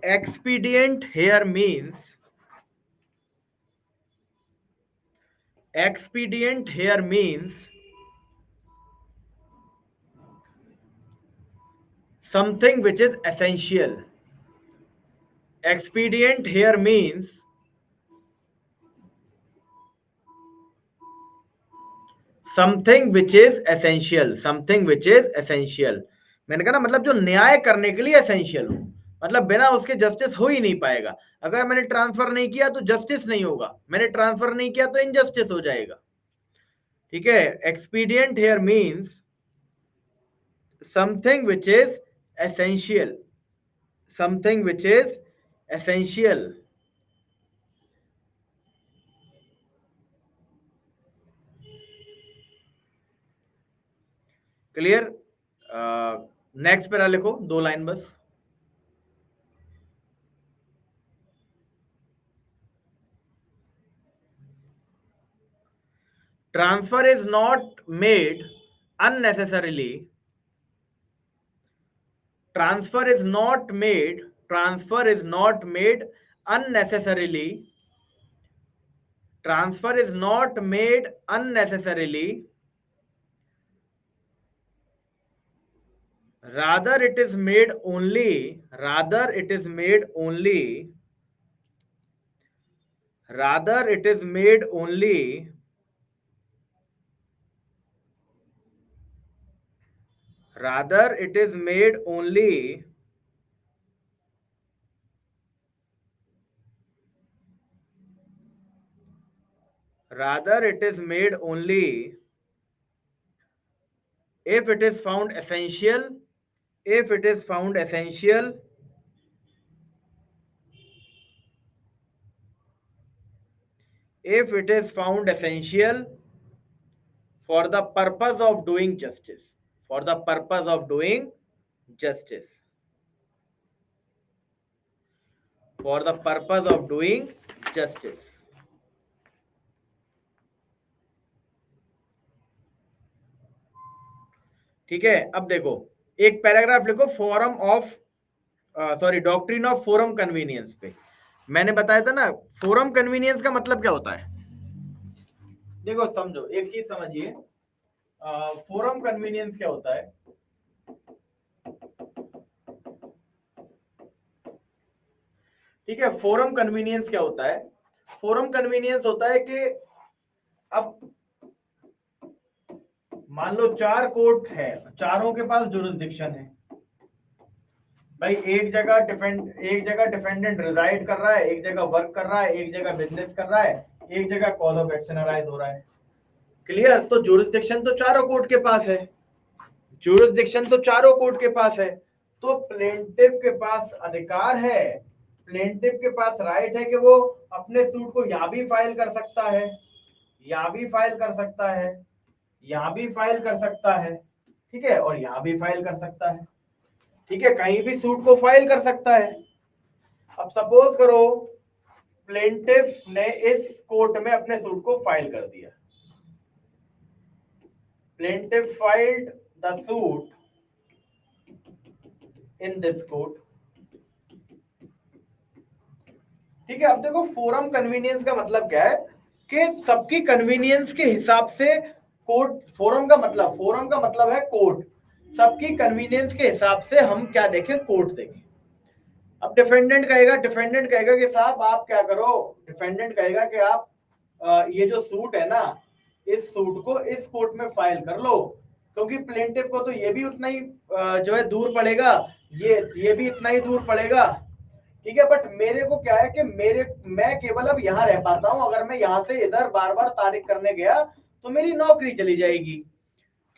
expedient here means, expedient here means something which is essential। Expedient here means something which is essential, something which is essential। मैंने कहा ना, मतलब जो न्याय करने के लिए एसेंशियल हो, मतलब बिना उसके जस्टिस हो ही नहीं पाएगा। अगर मैंने ट्रांसफर नहीं किया तो जस्टिस नहीं होगा, मैंने ट्रांसफर नहीं किया तो इनजस्टिस हो जाएगा। ठीक है, expedient here means something which is essential, something which is essential। Clear? Next para लिखो, 2 लाइन बस। Transfer is not made unnecessarily, transfer is not made, transfer is not made unnecessarily, transfer is not made unnecessarily, rather it is made only, rather it is made only, rather it is made only, rather it is made only rather it is made only if it is found essential, if it is found essential, if it is found essential for the purpose of doing justice, for the purpose of doing justice, for the purpose of doing justice। ठीक है, अब देखो एक paragraph लिखो forum of sorry doctrine of forum convenience पे। मैंने बताया था ना, फोरम कन्वीनियंस का मतलब क्या होता है? देखो समझो, एक चीज समझिए, फोरम कन्वीनियंस क्या होता है। ठीक है, फोरम कन्वीनियंस क्या होता है। फोरम कन्वीनियंस होता है कि अब मान लो 4 कोर्ट है, चारों के पास जुरिस्डिक्शन है भाई। एक जगह डिफेंडेंट रिजाइड कर रहा है, एक जगह वर्क कर रहा है, एक जगह बिजनेस कर रहा है, एक जगह कॉज ऑफ एक्शन अराइज हो रहा है। क्लियर। तो जुरिस्डिक्शन तो चारों कोर्ट के पास है, जुरिस्डिक्शन तो चारों कोर्ट के पास है। तो प्लेंटिफ के पास अधिकार है, प्लेंटिफ के पास राइट है कि वो अपने सूट को यहां भी फाइल कर सकता है, यहां भी फाइल कर सकता है, यहां भी फाइल कर सकता है, ठीक है, और यहां भी फाइल कर सकता है। ठीक है, कहीं भी सूट को फाइल कर सकता है। अब सपोज करो प्लेंटिफ ने इस कोर्ट में अपने सूट को फाइल कर दिया, plaintiff filed the suit in this court. ठीक है, अब देखो फोरम कन्वीनियंस का मतलब क्या है कि सबकी कन्वीनियंस के हिसाब से कोर्ट, फोरम का मतलब है कोर्ट, सबकी कन्वीनियंस के हिसाब से हम क्या देखें, कोर्ट देखें। अब डिफेंडेंट कहेगा कि साहब आप क्या करो, डिफेंडेंट कहेगा कि आप ये जो सूट है ना, इस सूट को इस कोर्ट में फाइल कर लो, क्योंकि प्लेंटिफ को तो ये भी उतना ही जो है दूर पड़ेगा, ये भी इतना ही दूर पड़ेगा। ठीक है, बट मेरे को क्या है कि मैं केवल अब यहाँ रह पाता हूँ, अगर मैं यहाँ से इधर बार बार तारीख करने गया तो मेरी नौकरी चली जाएगी।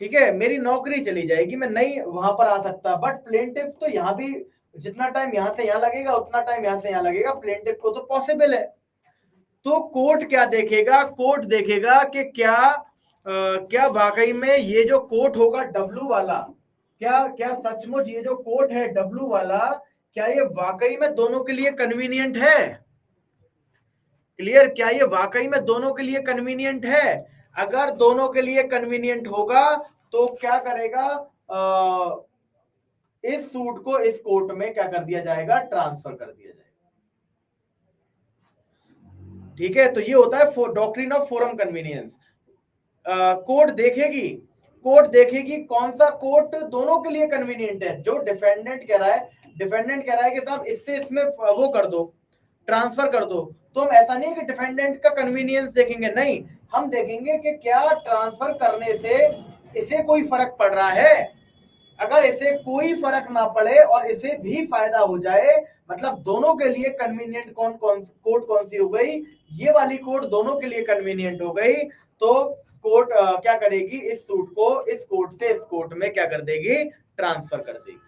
ठीक है, मेरी नौकरी चली जाएगी, मैं नहीं वहां पर आ सकता। बट प्लेंटिफ तो यहाँ भी जितना टाइम यहाँ से यहाँ लगेगा उतना टाइम यहाँ से यहाँ लगेगा, प्लेंटिफ को तो पॉसिबल है। तो कोर्ट क्या देखेगा, कोर्ट देखेगा कि क्या वाकई में ये जो कोर्ट होगा डब्लू वाला, क्या क्या सचमुच ये जो कोर्ट है डब्लू वाला, क्या ये वाकई में दोनों के लिए कन्वीनियंट है। क्लियर, क्या ये वाकई में दोनों के लिए कन्वीनियंट है। अगर दोनों के लिए कन्वीनियंट होगा तो क्या करेगा, इस सूट को इस कोर्ट में क्या कर दिया जाएगा, ट्रांसफर कर दिया जाएगा। ठीक है, तो ये होता है doctrine of forum convenience. Court देखेगी, कोर्ट देखेगी कौन सा कोर्ट दोनों के लिए कन्वीनियंट है। जो डिफेंडेंट कह रहा है, डिफेंडेंट कह रहा है कि साहब इससे इसमें वो कर दो, ट्रांसफर कर दो, तो हम ऐसा नहीं कि डिफेंडेंट का कन्वीनियंस देखेंगे, नहीं, हम देखेंगे कि क्या ट्रांसफर करने से इसे कोई फर्क पड़ रहा है। अगर इसे कोई फर्क ना पड़े और इसे भी फायदा हो जाए, मतलब दोनों के लिए कन्वीनियंट कोर्ट कौन सी हो गई, ये वाली कोर्ट दोनों के लिए कन्वीनियंट हो गई, तो कोर्ट क्या करेगी, इस सूट को इस कोर्ट से इस कोर्ट में क्या कर देगी, ट्रांसफर कर देगी।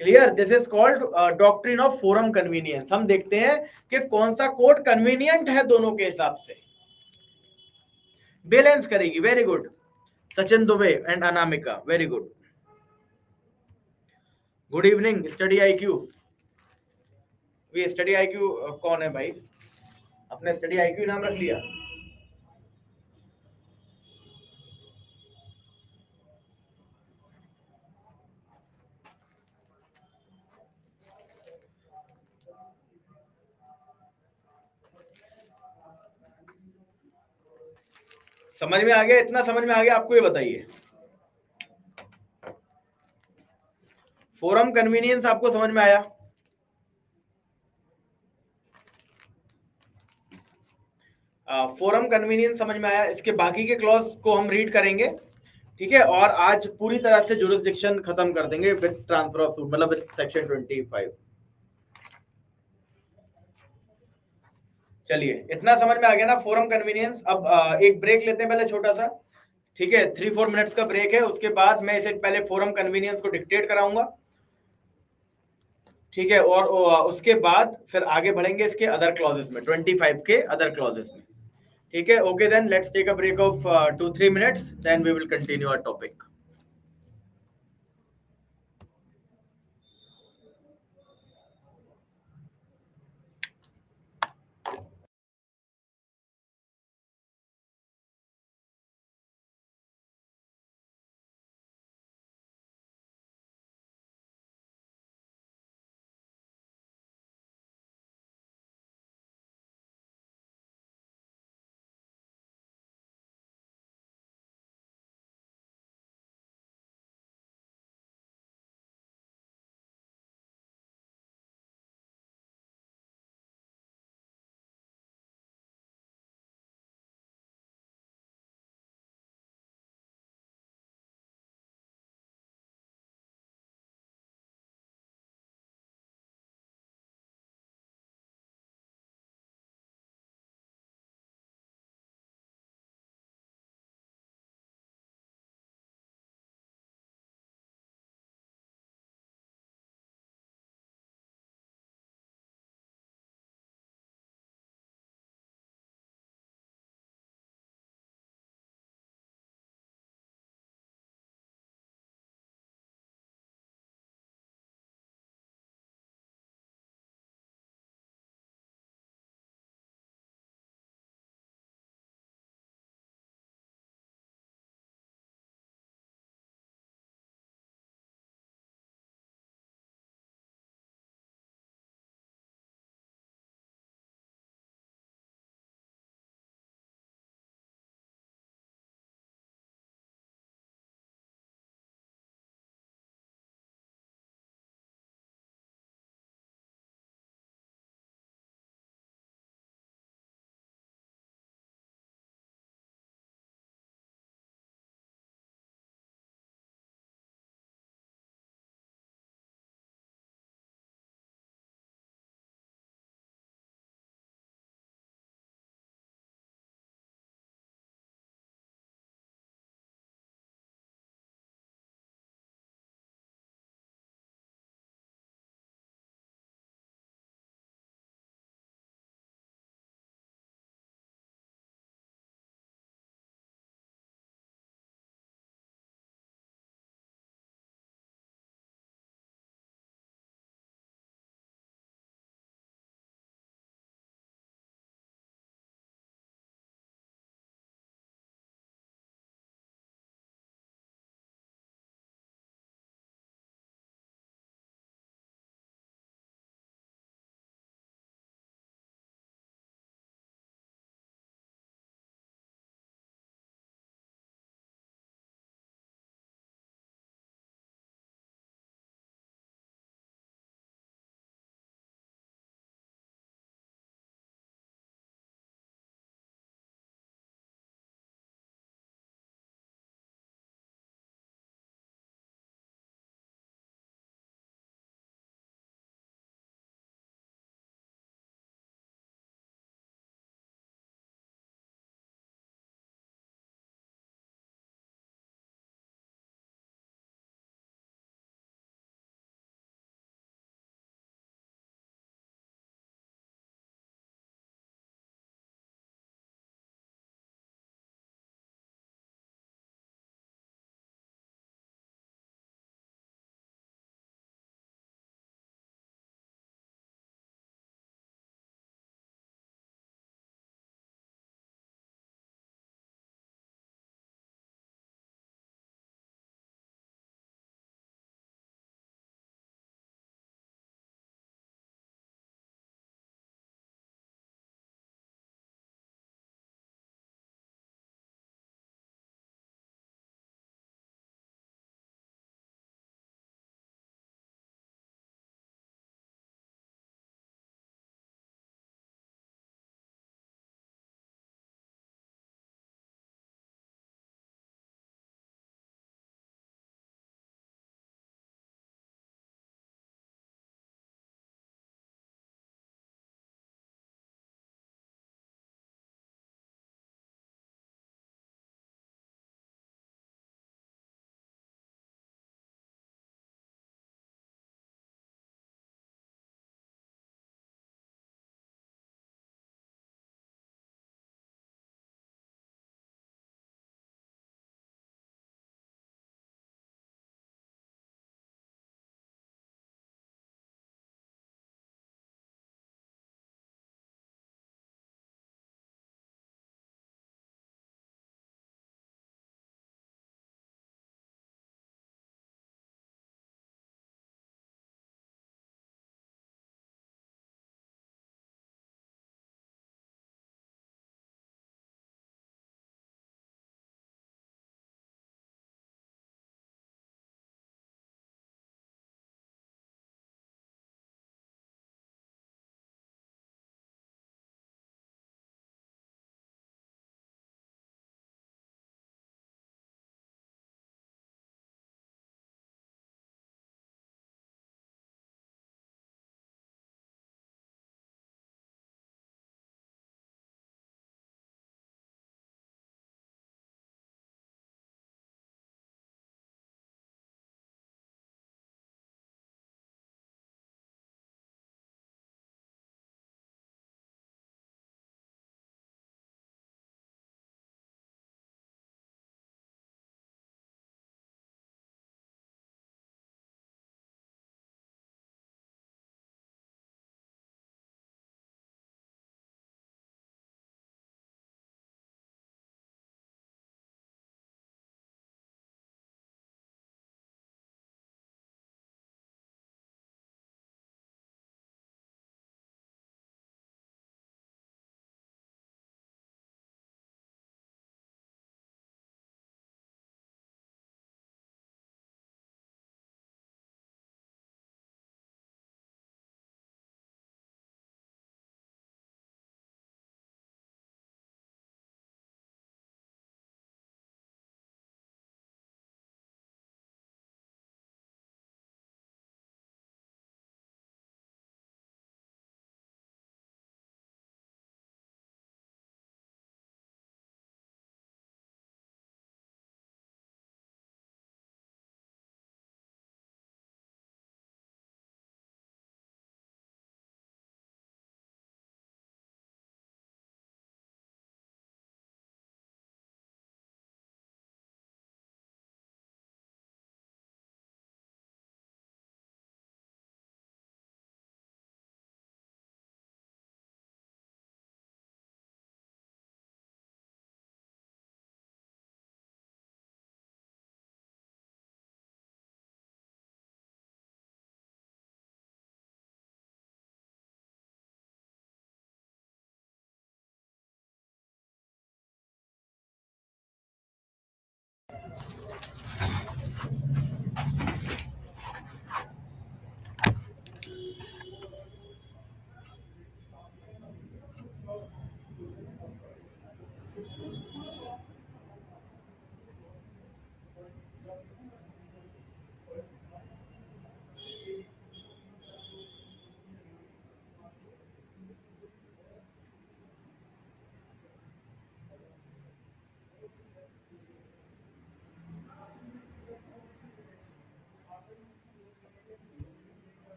Clear, this is called doctrine of forum convenience. हम देखते हैं कि कौन सा कोर्ट कन्वीनियंट है दोनों के हिसाब से, बैलेंस करेगी। Very good Sachin Dubey and Anamika, very good. Good evening study IQ. ये स्टडी आईक्यू कौन है भाई, अपने स्टडी आईक्यू नाम रख लिया। समझ में आ गया, इतना समझ में आ गया आपको, ये बताइए फोरम कन्वीनियंस आपको समझ में आया। फोरम कन्वीनियंस समझ में आया, इसके बाकी के क्लॉज को हम रीड करेंगे। ठीक है, और आज पूरी तरह से जुरिस्डिक्शन खत्म कर देंगे विद ट्रांसफर ऑफ सूट, मतलब विद सेक्शन 25। चलिए, इतना समझ में आ गया ना फोरम कन्वीनियंस। अब एक ब्रेक लेते हैं पहले छोटा सा। ठीक है, 3-4 मिनट्स का ब्रेक है, उसके बाद मैं इसे पहले फोरम कन्वीनियंस को डिक्टेट कराऊंगा। ठीक है, और उसके बाद फिर आगे बढ़ेंगे इसके अदर क्लॉजेस में, 25 के अदर क्लॉजेस में। ठीक है, okay then let's take a break of 2-3 minutes, then we will continue our topic.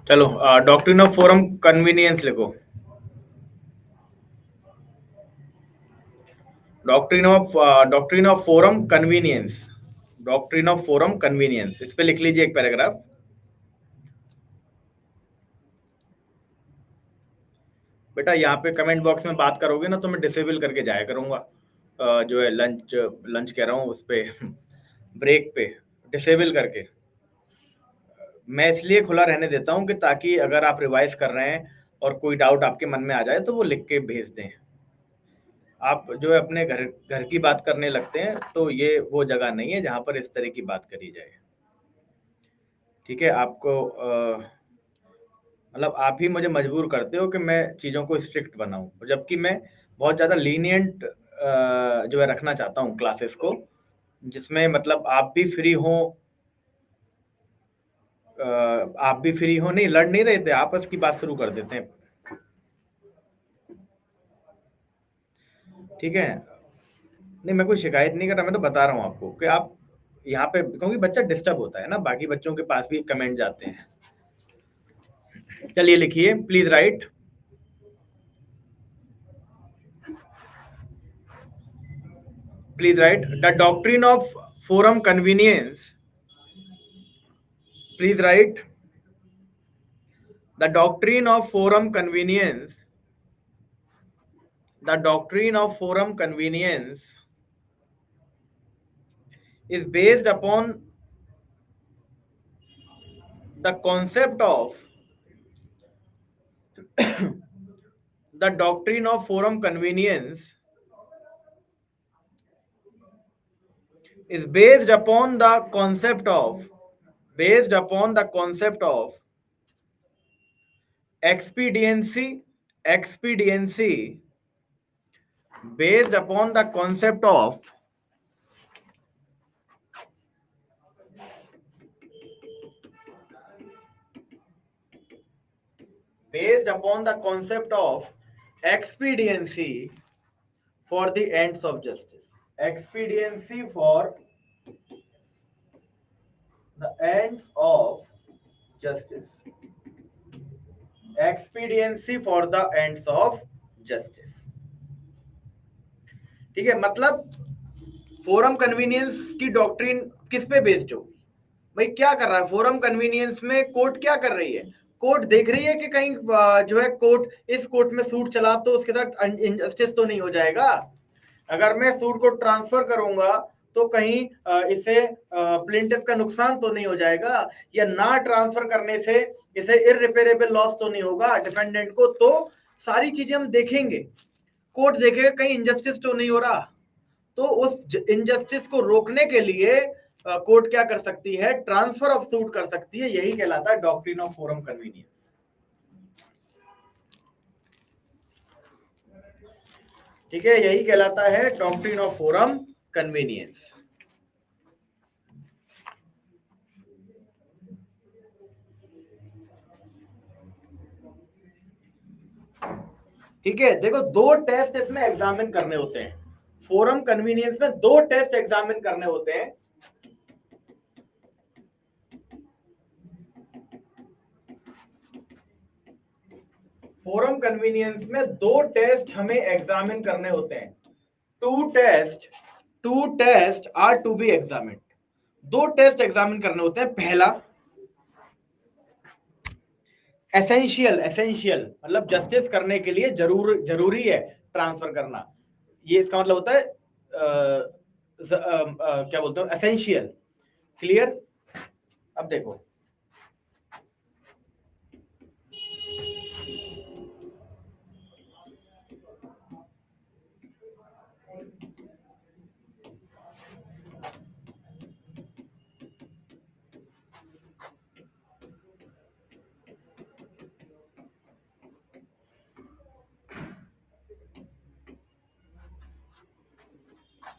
चलो, डॉक्ट्रिन ऑफ फोरम कन्वीनियंस लिखो। Doctrine of forum convenience, doctrine of forum convenience, इस पे लिख लीजिए एक पैराग्राफ। बेटा यहाँ पे कमेंट बॉक्स में बात करोगे ना तो मैं डिसेबल करके जाया करूंगा, जो है लंच लंच कह रहा हूँ उस पे ब्रेक पे डिसेबल करके मैं इसलिए खुला रहने देता हूँ कि ताकि अगर आप रिवाइज कर रहे हैं और कोई डाउट आपके मन में आ जाए तो वो लिख के भेज दें। आप जो है अपने घर घर की बात करने लगते हैं तो ये वो जगह नहीं है जहां पर इस तरह की बात करी जाए। ठीक है, आपको मतलब आप ही मुझे मजबूर करते हो कि मैं चीज़ों को स्ट्रिक्ट बनाऊं, जबकि मैं बहुत ज़्यादा लीनियंट जो है रखना चाहता हूं क्लासेस को, जिसमें मतलब आप भी फ्री हो, आप भी फ्री हो। नहीं, लड़ नहीं रहे थे, आपस की बात शुरू कर देते हैं। ठीक है, नहीं मैं कोई शिकायत नहीं कर रहा, मैं तो बता रहा हूँ आपको कि आप यहाँ पे, क्योंकि बच्चा डिस्टर्ब होता है ना, बाकी बच्चों के पास भी कमेंट जाते हैं। चलिए लिखिए, please right. Please write the doctrine of forum convenience. Please write the doctrine of forum convenience. The doctrine of forum convenience is based upon the concept of the doctrine of forum convenience is based upon the concept of expediency based upon the concept of expediency for the ends of justice. Expediency for the ends of justice. Expediency for the ends of justice. ठीक है, मतलब forum convenience की doctrine किस पे based होगी? भाई क्या कर रहा है फोरम कन्वीनियंस में? कोर्ट क्या कर रही है? कोर्ट देख रही है कि कहीं जो है कोर्ट इस कोर्ट में सूट चला तो उसके साथ इनजस्टिस तो नहीं हो जाएगा। अगर मैं सूट को ट्रांसफर करूंगा तो कहीं इसे प्लेंटिफ का नुकसान तो नहीं हो जाएगा, या ना ट्रांसफर करने से इसे इररिपेरेबल लॉस तो नहीं होगा डिफेंडेंट को। तो सारी चीजें हम देखेंगे, कोर्ट देखेगा कहीं इनजस्टिस तो नहीं हो रहा। तो उस इनजस्टिस को रोकने के लिए कोर्ट क्या कर सकती है? ट्रांसफर ऑफ सूट कर सकती है। यही कहलाता है डॉक्ट्रिन ऑफ फोरम कन्वीनियंस। ठीक है, यही कहलाता है डॉक्ट्रिन ऑफ फोरम कन्वीनियंस। ठीक है, देखो दो टेस्ट इसमें एग्जामिन करने होते हैं। फोरम कन्वीनियंस में दो टेस्ट एग्जामिन करने होते हैं। फोरम कन्वीनियंस में दो टेस्ट हमें एग्जामिन करने होते हैं। Two test are to be examined. दो टेस्ट एग्जामिन करने होते हैं। पहला एसेंशियल मतलब जस्टिस करने के लिए जरूरी है ट्रांसफर करना। ये इसका मतलब होता है क्या बोलते हैं, एसेंशियल। क्लियर? अब देखो,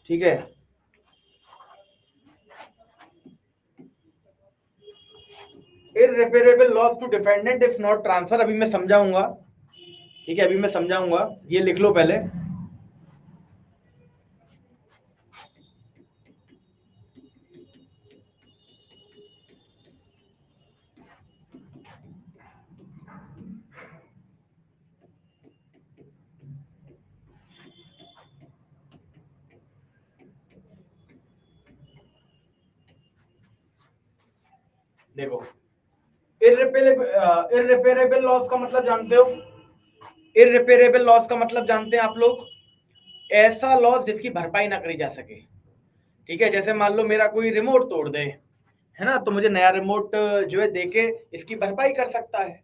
ठीक है, irreparable loss to defendant if not transfer, अभी मैं समझाऊंगा। ठीक है, अभी मैं समझाऊंगा, ये लिख लो पहले। देखो, इररिपेरेबल लॉस का मतलब जानते हो? इररिपेरेबल लॉस का मतलब जानते हैं आप लोग? ऐसा लॉस जिसकी भरपाई ना करी जा सके। ठीक है, जैसे मान लो मेरा कोई रिमोट तोड़ दे, है ना, तो मुझे नया रिमोट जो है देके इसकी भरपाई कर सकता है।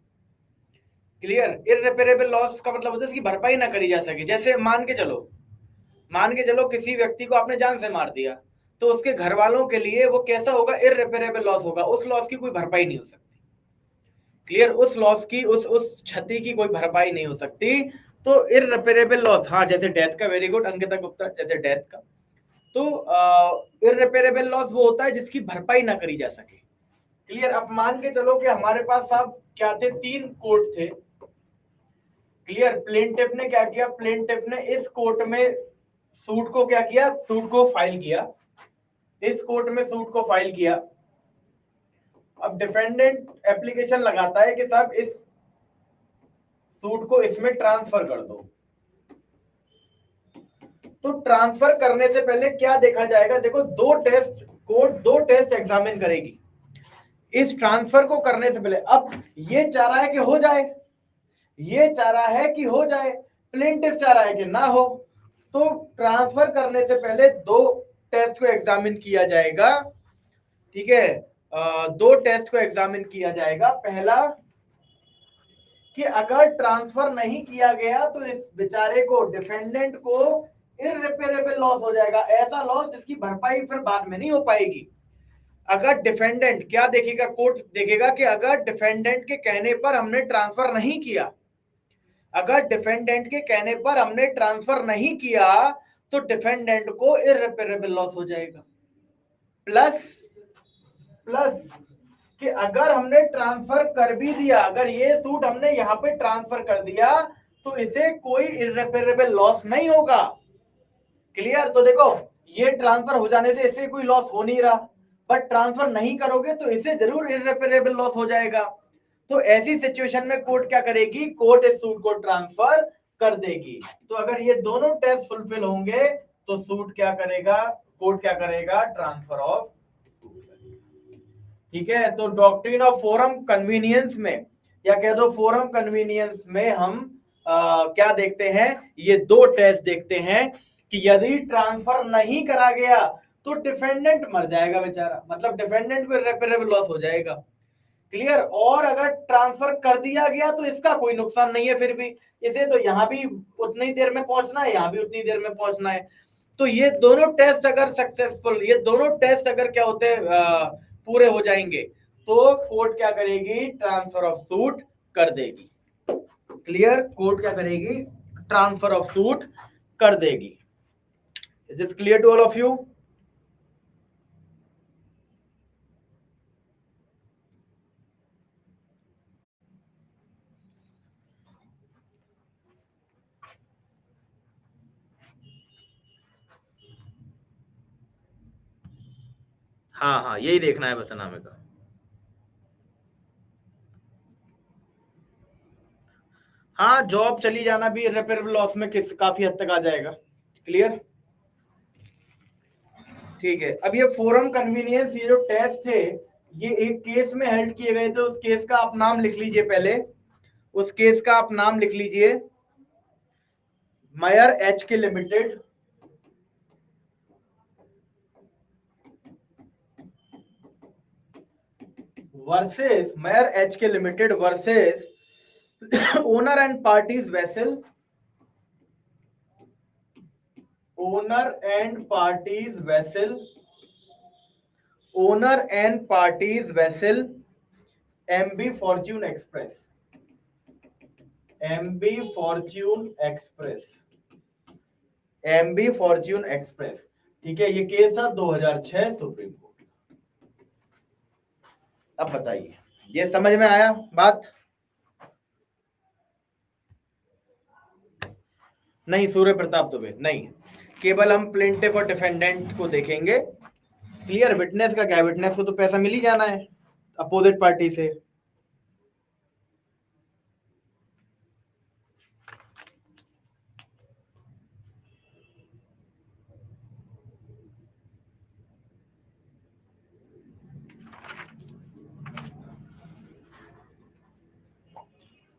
क्लियर? इररिपेरेबल लॉस का मतलब होता है इसकी भरपाई ना करी जा सके। जैसे मान के चलो किसी व्यक्ति को आपने जान से मार दिया, तो उसके घर वालों के लिए वो कैसा होगा? इररिपेरेबल लॉस होगा, उस लॉस की कोई भरपाई नहीं हो सकती। क्लियर? उस लॉस की, उस क्षति की कोई भरपाई नहीं हो सकती। तो इररिपेरेबल लॉस, हाँ, जैसे डेथ का, वेरी गुड अंकिता गुप्ता, जैसे डेथ का। तो इररिपेरेबल लॉस वो होता है जिसकी भरपाई ना करी जा सके। क्लियर? अब मान के चलो कि हमारे पास साहब क्या थे, 3 कोर्ट थे। क्लियर? प्लेंटिफ ने क्या किया? प्लेंटिफ ने इस कोर्ट में सूट को क्या किया? सूट को फाइल किया, इस कोर्ट में सूट को फाइल किया। अब डिफेंडेंट एप्लीकेशन लगाता है कि साहब इस सूट को इसमें ट्रांसफर कर दो। तो ट्रांसफर करने से पहले क्या देखा जाएगा? देखो, कोर्ट दो टेस्ट एग्जामिन करेगी इस ट्रांसफर को करने से पहले। अब ये चाह रहा है कि हो जाए, ये चाह रहा है कि हो जाए, प्लेंटिफ चाह रहा है कि ना हो। तो ट्रांसफर करने से पहले 2 टेस्ट को एग्जामिन किया जाएगा। ठीक है, 2 टेस्ट को एग्जामिन किया जाएगा। पहला कि अगर ट्रांसफर नहीं किया गया तो इस बेचारे को, डिफेंडेंट को, इररिपेरेबल लॉस हो जाएगा, ऐसा लॉस जिसकी भरपाई फिर बाद में नहीं हो पाएगी। अगर डिफेंडेंट क्या देखेगा? कोर्ट देखेगा कि अगर डिफेंडेंट के कहने पर हमने ट्रांसफर नहीं किया, अगर डिफेंडेंट के कहने पर हमने ट्रांसफर नहीं किया, तो डिफेंडेंट को इररिपेरेबल लॉस हो जाएगा। प्लस कि अगर हमने ट्रांसफर कर भी दिया, अगर ये सूट हमने यहां पे ट्रांसफर कर दिया, तो इसे कोई इररिपेरेबल लॉस नहीं होगा। क्लियर? तो देखो, ये ट्रांसफर हो जाने से इसे कोई लॉस हो नहीं रहा, बट ट्रांसफर नहीं करोगे तो इसे जरूर इररिपेरेबल लॉस हो जाएगा। तो ऐसी सिचुएशन में कोर्ट क्या करेगी? कोर्ट इस सूट को ट्रांसफर कर देगी। तो अगर ये दोनों टेस्ट फुलफिल होंगे तो सूट क्या करेगा? कोर्ट क्या करेगा? Transfer of. ठीक है, तो डॉक्ट्रिन ऑफ फोरम कन्वीनियंस में, या कह दो फोरम कन्वीनियंस में, हम क्या देखते हैं? ये 2 टेस्ट देखते हैं कि यदि ट्रांसफर नहीं करा गया तो डिफेंडेंट मर जाएगा बेचारा, मतलब डिफेंडेंट को इररिपेरेबल लॉस हो जाएगा। क्लियर? और अगर ट्रांसफर कर दिया गया तो इसका कोई नुकसान नहीं है, फिर भी इसे तो यहां भी उतनी देर में पहुंचना है, यहां भी उतनी देर में पहुंचना है। तो ये दोनों टेस्ट अगर सक्सेसफुल, ये दोनों टेस्ट अगर क्या होते हैं, पूरे हो जाएंगे, तो कोर्ट क्या करेगी? ट्रांसफर ऑफ सूट कर देगी। क्लियर? कोर्ट क्या करेगी? ट्रांसफर ऑफ सूट कर देगी। Is this clear to all of you? हाँ हाँ, यही देखना है बस नामे का। हाँ, जॉब चली जाना भी इररिपेरेबल लॉस में काफी हद तक आ जाएगा। क्लियर? ठीक है, अब ये फोरम कन्वीनियंस, ये जो टेस्ट थे, ये एक केस में हेल्ड किए गए थे। उस केस का आप नाम लिख लीजिए पहले, उस केस का आप नाम लिख लीजिए, मायर एच के लिमिटेड वर्सेस, मायर एच के limited versus owner and parties vessel, owner and parties vessel, owner and parties vessel MB Fortune express, MB Fortune express, MB Fortune express. ठीक है, ये केस था 2006 सुप्रीम कोर्ट। अब बताइए, ये समझ में आया बात? नहीं, सूर्य प्रताप दुबे नहीं, केवल हम प्लेंटिफ और डिफेंडेंट को देखेंगे। क्लियर? विटनेस का क्या है, विटनेस को तो पैसा मिल ही जाना है अपोजिट पार्टी से।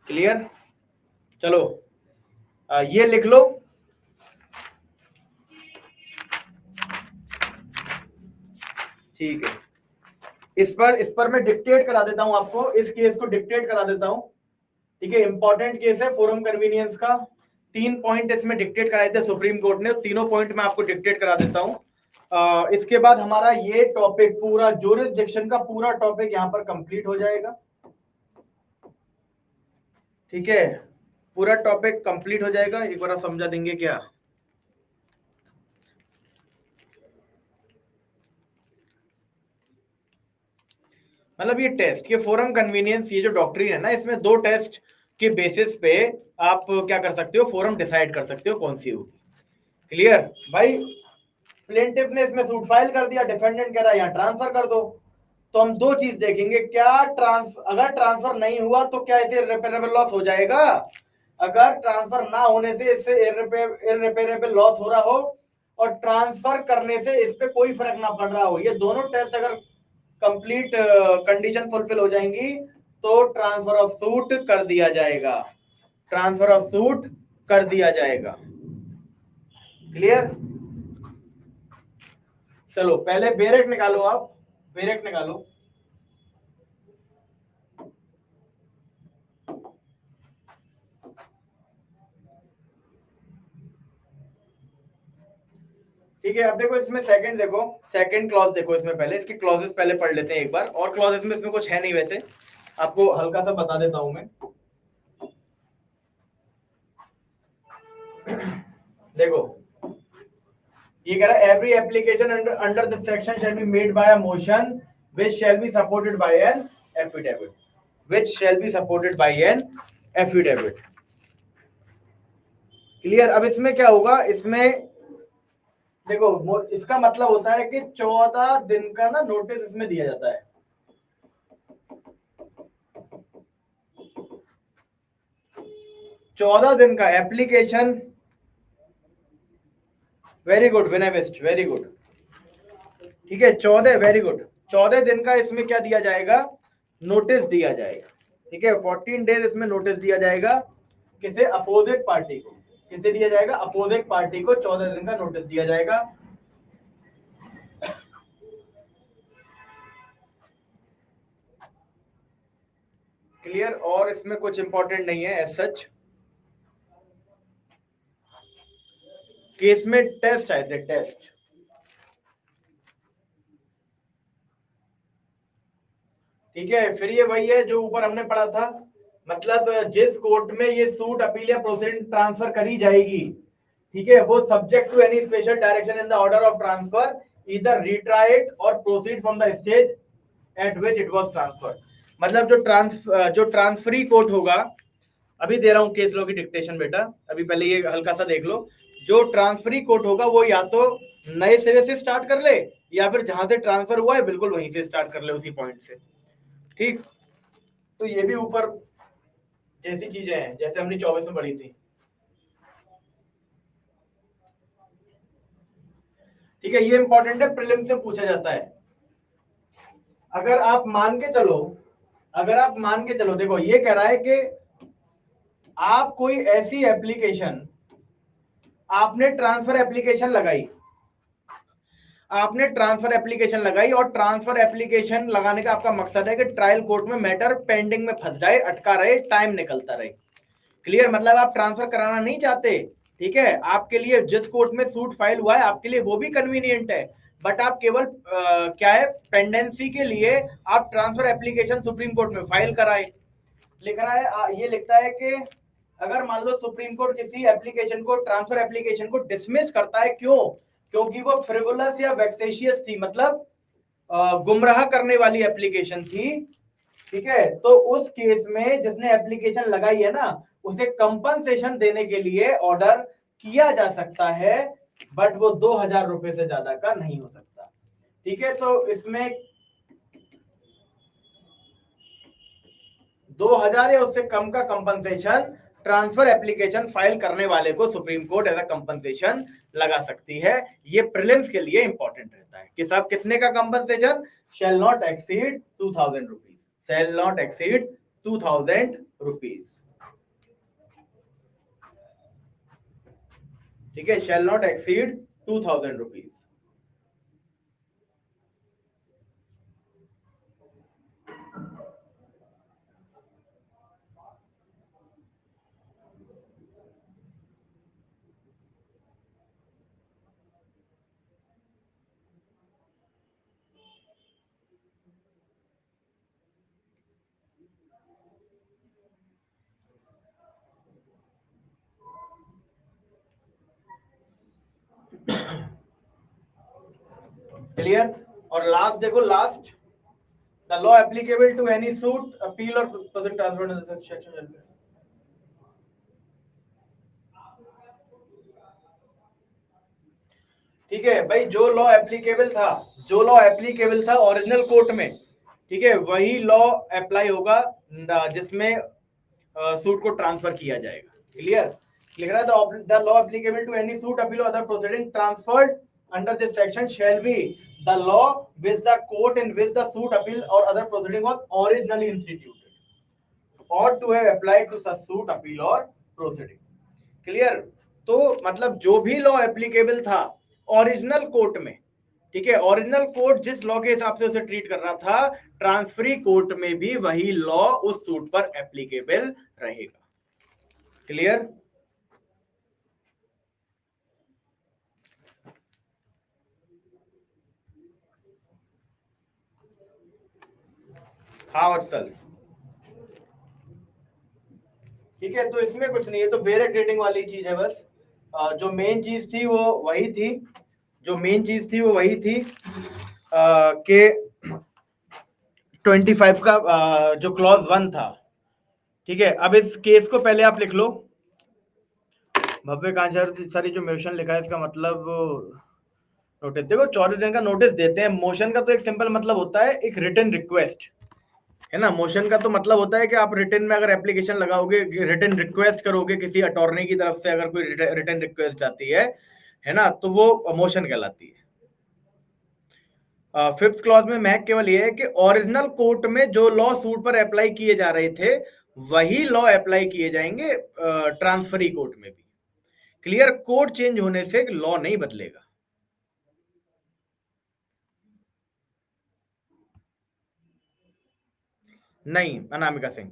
क्लियर? चलो ये लिख लो। ठीक है, इस पर मैं डिक्टेट करा देता हूं आपको, इस केस को डिक्टेट करा देता हूं। ठीक है, इंपॉर्टेंट केस है फोरम कन्वीनियंस का। 3 पॉइंट इसमें डिक्टेट कराए थे सुप्रीम कोर्ट ने, तीनों पॉइंट मैं आपको डिक्टेट करा देता हूं। इसके बाद हमारा ये टॉपिक पूरा ज्यूरिसडिक्शन का पूरा टॉपिक यहां पर कंप्लीट हो जाएगा। ठीक है, पूरा टॉपिक कंप्लीट हो जाएगा। एक बार समझा देंगे क्या? मतलब ये टेस्ट, ये फोरम कन्वीनियंस, ये जो डॉक्ट्रिन है ना, इसमें 2 टेस्ट के बेसिस पे आप क्या कर सकते हो, फोरम डिसाइड कर सकते हो कौन सी होगी। क्लियर भाई? प्लेंटिफ ने इसमें सूट फाइल कर दिया, डिफेंडेंट कह रहा है यहाँ ट्रांसफर कर दो। तो हम 2 चीज देखेंगे, क्या अगर ट्रांसफर नहीं हुआ तो क्या इसे इररिपेरेबल लॉस हो जाएगा? अगर ट्रांसफर ना होने से इससे इररिपेरेबल लॉस हो रहा हो, और ट्रांसफर करने से इस पे कोई फर्क ना पड़ रहा हो, ये दोनों टेस्ट अगर कंप्लीट कंडीशन फुलफिल हो जाएंगी तो ट्रांसफर ऑफ सूट कर दिया जाएगा, ट्रांसफर ऑफ सूट कर दिया जाएगा। क्लियर? चलो पहले बेरेक निकालो, आप बेरेक निकालो। ठीक है, अब देखो इसमें सेकंड, देखो सेकंड क्लॉज देखो इसमें, पहले इसकी क्लॉजेस पहले पढ़ लेते हैं एक बार, और क्लॉजेस में इसमें कुछ है नहीं, वैसे आपको हल्का सा बता देता हूं मैं। देखो ये कह रहा है every application under this section shall be made by a motion which shall be supported by an affidavit, which shall be supported by an affidavit. Clear? अब इसमें क्या होगा, इसमें देखो इसका मतलब होता है कि 14 दिन का ना नोटिस इसमें दिया जाता है। 14 दिन का एप्लीकेशन, वेरी गुड विनय वेस्ट, वेरी गुड। ठीक है, 14, वेरी गुड, 14 दिन का इसमें क्या दिया जाएगा, नोटिस दिया जाएगा। ठीक है, 14 डेज इसमें नोटिस दिया जाएगा, किसे, अपोजिट पार्टी को। किसे दिया जाएगा, अपोजिट पार्टी को 14 दिन का नोटिस दिया जाएगा। क्लियर? और इसमें कुछ इंपॉर्टेंट नहीं है एज सच। केस में टेस्ट आए थे, टेस्ट। ठीक है, फिर ये वही है जो ऊपर हमने पढ़ा था, मतलब जिस कोर्ट में ये सूट अपील या प्रोसीडिंग ट्रांसफर करी जाएगी, ठीक है, वो subject to any special direction in the order of transfer इधर रिट्राइड और proceed from the stage at which it was transferred. मतलब जो ट्रांसफरी कोर्ट होगा, अभी दे रहा हूं केस लॉ की डिक्टेशन बेटा, अभी पहले ये हल्का सा देख लो। जो ट्रांसफरी कोर्ट होगा वो या तो नए सिरे से स्टार्ट कर ले, या फिर जहां से ट्रांसफर हुआ है बिल्कुल वहीं से स्टार्ट कर ले, उसी पॉइंट से। ठीक, तो ये भी ऊपर जैसी चीजें हैं जैसे हमने 24 में पढ़ी थी। ठीक है, ये इंपॉर्टेंट है, प्रीलिम से पूछा जाता है। अगर आप मान के चलो, अगर आप मान के चलो, देखो ये कह रहा है कि आप कोई ऐसी एप्लीकेशन, आपने ट्रांसफर एप्लीकेशन लगाई, आपने ट्रांसफर एप्लीकेशन लगाई, और ट्रांसफर एप्लीकेशन लगाने का आपका मकसद है कि ट्रायल कोर्ट में मैटर पेंडिंग में फंस जाए, अटका रहे, टाइम निकलता रहे। क्लियर? मतलब आप ट्रांसफर कराना नहीं चाहते, ठीक है, आपके लिए जिस कोर्ट में सूट फाइल हुआ है आपके लिए वो भी कन्वीनियंट है, बट आप केवल क्या है, पेंडेंसी के लिए आप ट्रांसफर एप्लीकेशन सुप्रीम कोर्ट में फाइल कराए। लिख रहा है, ये लिखता है कि अगर मान लो सुप्रीम कोर्ट किसी एप्लीकेशन को, ट्रांसफर एप्लीकेशन को डिसमिस करता है, क्यों? क्योंकि वो फ्रिवोलस या वेक्सेशियस थी, मतलब गुमराह करने वाली एप्लीकेशन थी। ठीक है, तो उस केस में जिसने एप्लीकेशन लगाई है ना, उसे कंपनसेशन देने के लिए ऑर्डर किया जा सकता है, बट वो 2000 रुपए से ज्यादा का नहीं हो सकता। ठीक है, तो इसमें 2000 या उससे कम का कंपनसेशन ट्रांसफर एप्लीकेशन फाइल करने वाले को Supreme Court as a compensation लगा सकती है। ये प्रीलिम्स के लिए इंपॉर्टेंट रहता है कि साहब कितने का compensation, shall not exceed 2000 rupees, shall not exceed 2000 rupees. ठीक है, shall not exceed 2000 rupees. Clear. और लास्ट देखो, last, the law applicable to any suit appeal और प्रेजेंट ट्रांसफर सेक्शन। ठीक है भाई, जो लॉ एप्लीकेबल था, जो लॉ एप्लीकेबल था ओरिजिनल कोर्ट में, ठीक है, वही लॉ अप्लाई होगा जिसमें सूट को ट्रांसफर किया जाएगा। क्लियर। लिख रहा है the law applicable to any suit appeal or other proceeding transferred under this section shall be the law which the court in which the suit appeal or other proceeding was originally instituted or to have applied to such suit appeal or proceeding. Clear. तो मतलब जो भी law applicable था original court में, ठीक है, original court जिस law के हिसाब से उसे ट्रीट कर रहा था, ट्रांसफरी कोर्ट में भी वही लॉ उस सूट पर एप्लीकेबल रहेगा। क्लियर। हाँ वत्सल। ठीक है, तो इसमें कुछ नहीं है, तो बेरेट रेटिंग वाली चीज है बस। जो मेन चीज थी वो वही थी, जो मेन चीज थी वो वही थी कि 25 का जो क्लॉज 1 था। ठीक है, अब इस केस को पहले आप लिख लो। भव्य कांचर सर, जो मोशन लिखा है इसका मतलब नोटिस, देखो 14 दिन का नोटिस देते हैं। मोशन का तो एक सिंपल मतलब होता है एक रिटन रिक्वेस्ट, है ना। मोशन का तो मतलब होता है कि आप रिटन में अगर एप्लीकेशन लगाओगे, रिटन रिक्वेस्ट करोगे किसी अटॉर्नी की तरफ से, अगर कोई रिटन रिक्वेस्ट आती है ना, तो वो मोशन कहलाती है। फिफ्थ क्लॉज में महक केवल ये है कि ओरिजिनल कोर्ट में जो लॉ सूट पर अप्लाई किए जा रहे थे, वही लॉ अप्लाई किए जाएंगे ट्रांसफरी कोर्ट में भी। क्लियर। कोड चेंज होने से लॉ नहीं बदलेगा। नहीं अनामिका सिंह,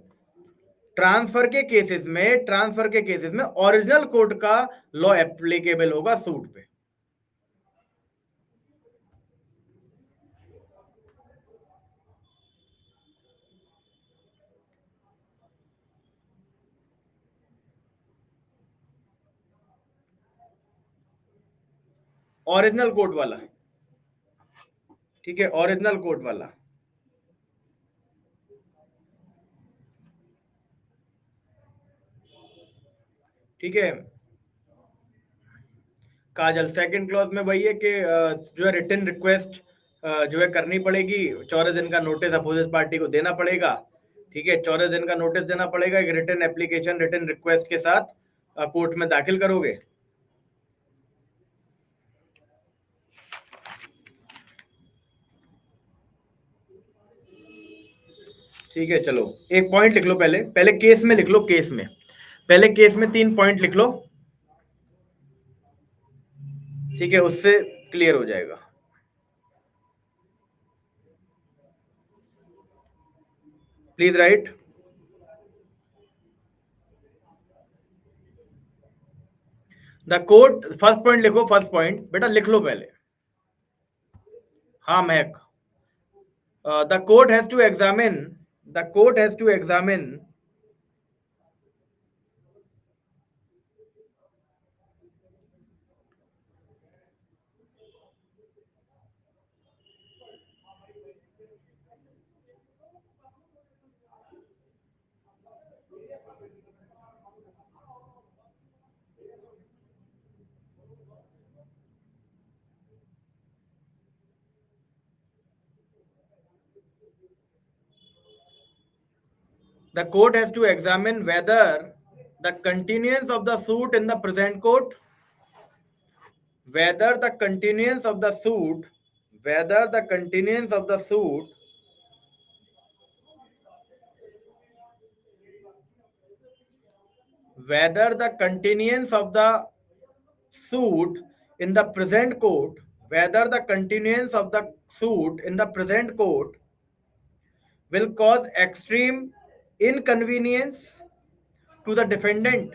ट्रांसफर के केसेस में ओरिजिनल कोड का लॉ एप्लीकेबल होगा सूट पे। ओरिजिनल कोड वाला, ठीक है, ओरिजिनल कोड वाला। ठीक है काजल, सेकंड क्लॉज में वही है कि जो है रिटन रिक्वेस्ट जो है करनी पड़ेगी, 14 दिन का नोटिस अपोजिट पार्टी को देना पड़ेगा। ठीक है, 14 दिन का नोटिस देना पड़ेगा, एक रिटन एप्लीकेशन रिटन रिक्वेस्ट के साथ कोर्ट में दाखिल करोगे। ठीक है, चलो एक पॉइंट लिख लो, पहले पहले केस में लिख लो, केस में पहले केस में 3 पॉइंट लिख लो। ठीक है, उससे क्लियर हो जाएगा। Please write. The court, first point लिखो, फर्स्ट पॉइंट बेटा लिख लो पहले। हाँ Mahak, the court has to examine, the court has to examine The court has to examine whether the continuance of the suit in the present court, whether the continuance of the suit, whether the continuance of the suit whether the continuance of the suit in the present court, whether the continuance of the suit in the present court will cause extreme inconvenience to the defendant.